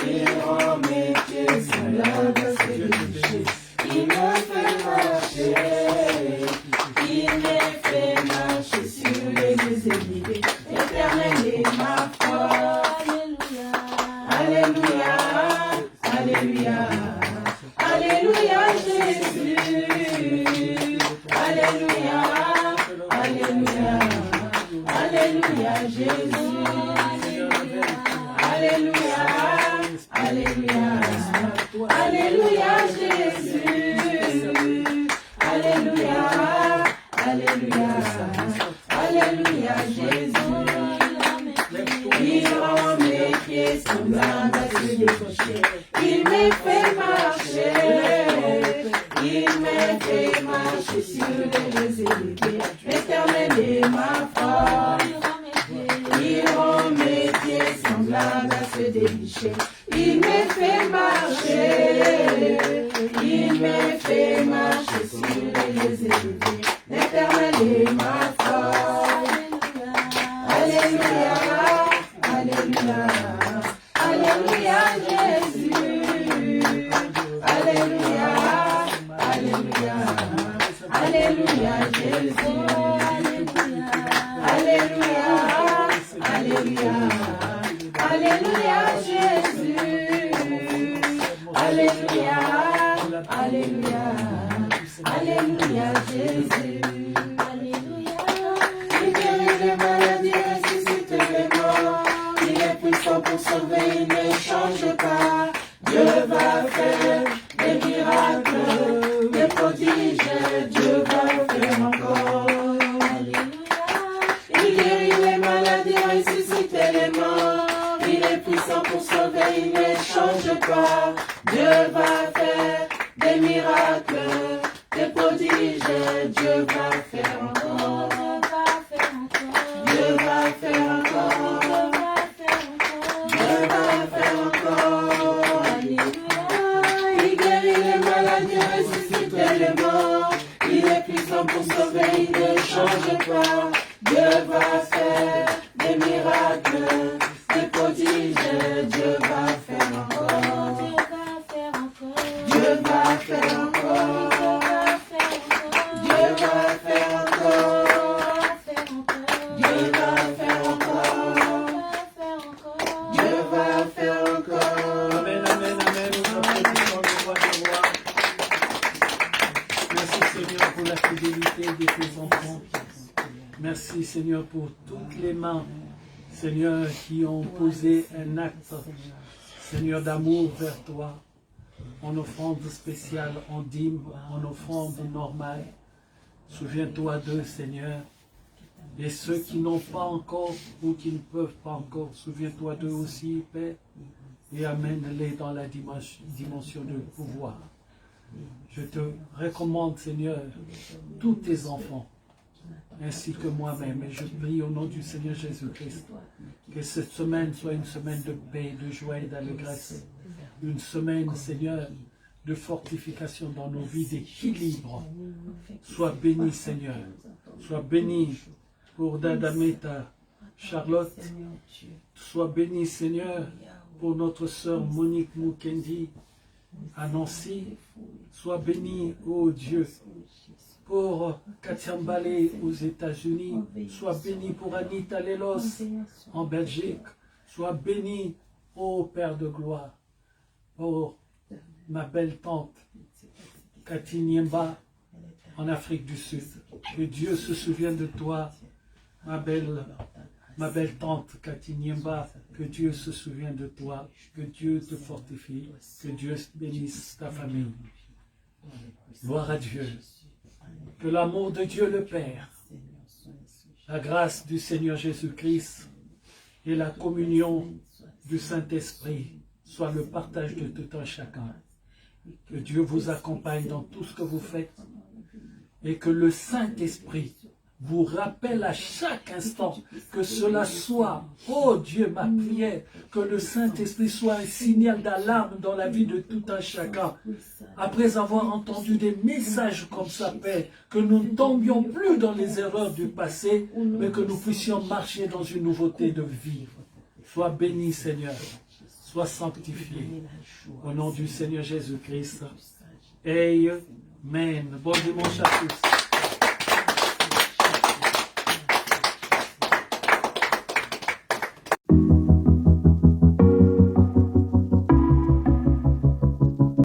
il rend mes pieds semblables à ceux des péchés. Il me fait marcher, il me fait marcher sur les élevés. L'éternel est ma force, alléluia, alléluia. Alléluia Jésus, Alléluia, Alléluia, Alléluia Jésus, Alléluia, Alléluia, Alléluia Jésus, Alléluia, Alléluia, Alléluia Jésus. Il rend mes pieds semblables à ceux des péchés. Il me fait marcher, il me fait marcher sur les élevés. L'éternel est ma force, il rend mes pieds semblables à ceux des bichets. Il me fait marcher, il me fait marcher sur les élevés. L'éternel est ma force, alléluia, alléluia, alléluia Jésus, alléluia, alléluia, alléluia Jésus, alléluia, alléluia, alléluia Jésus, alléluia, alléluia, alléluia Jésus, alléluia. Il guérit les maladies, ressuscite les morts. Il est puissant pour sauver, il ne change pas. Dieu va faire des miracles, des prodiges, Dieu va faire encore. Alléluia. Il guérit les maladies, ressuscite les morts. Il est puissant pour sauver, il ne change pas. Dieu va faire des miracles, des prodiges, Dieu va faire encore. Dieu va faire encore. Dieu va faire encore. Alléluia. Il guérit les maladies, ressuscite les morts. Il est puissant pour sauver, il ne change pas. Dieu va faire des miracles, des prodiges, Dieu va faire encore. Dieu va faire encore. Merci Seigneur pour la fidélité de tes enfants. Merci Seigneur pour toutes les mains, Seigneur, qui ont posé un acte, Seigneur, d'amour vers toi, en offrande spéciale, en dîme, en offrande normale. Souviens-toi d'eux, Seigneur. Et ceux qui n'ont pas encore ou qui ne peuvent pas encore, souviens-toi d'eux aussi, Père, et amène-les dans la dimension de pouvoir. Je te recommande, Seigneur, tous tes enfants, ainsi que moi-même, et je prie au nom du Seigneur Jésus-Christ, que cette semaine soit une semaine de paix, de joie et d'allégresse, une semaine, Seigneur, de fortification dans nos vies, d'équilibre. Sois béni, Seigneur, sois béni pour Dadameta, Charlotte, sois béni, Seigneur, pour notre sœur Monique Mukendi, à Nancy, sois béni, ô Dieu, pour Katiambale aux États-Unis, sois béni pour Anita Lelos en Belgique, sois béni, ô Père de gloire, pour ma belle tante Cathy Niemba en Afrique du Sud. Que Dieu se souvienne de toi, ma belle tante Cathy Niemba, que Dieu se souvienne de toi, que Dieu te fortifie, que Dieu bénisse ta famille. Gloire à Dieu. Que l'amour de Dieu le Père, la grâce du Seigneur Jésus-Christ et la communion du Saint-Esprit soient le partage de tout un chacun. Que Dieu vous accompagne dans tout ce que vous faites et que le Saint-Esprit vous rappelle à chaque instant que cela soit, oh Dieu, ma prière, que le Saint-Esprit soit un signal d'alarme dans la vie de tout un chacun. Après avoir entendu des messages comme ça, Père, que nous ne tombions plus dans les erreurs du passé, mais que nous puissions marcher dans une nouveauté de vie. Sois béni, Seigneur. Sois sanctifié. Au nom du Seigneur Jésus-Christ. Amen. Bon dimanche à tous.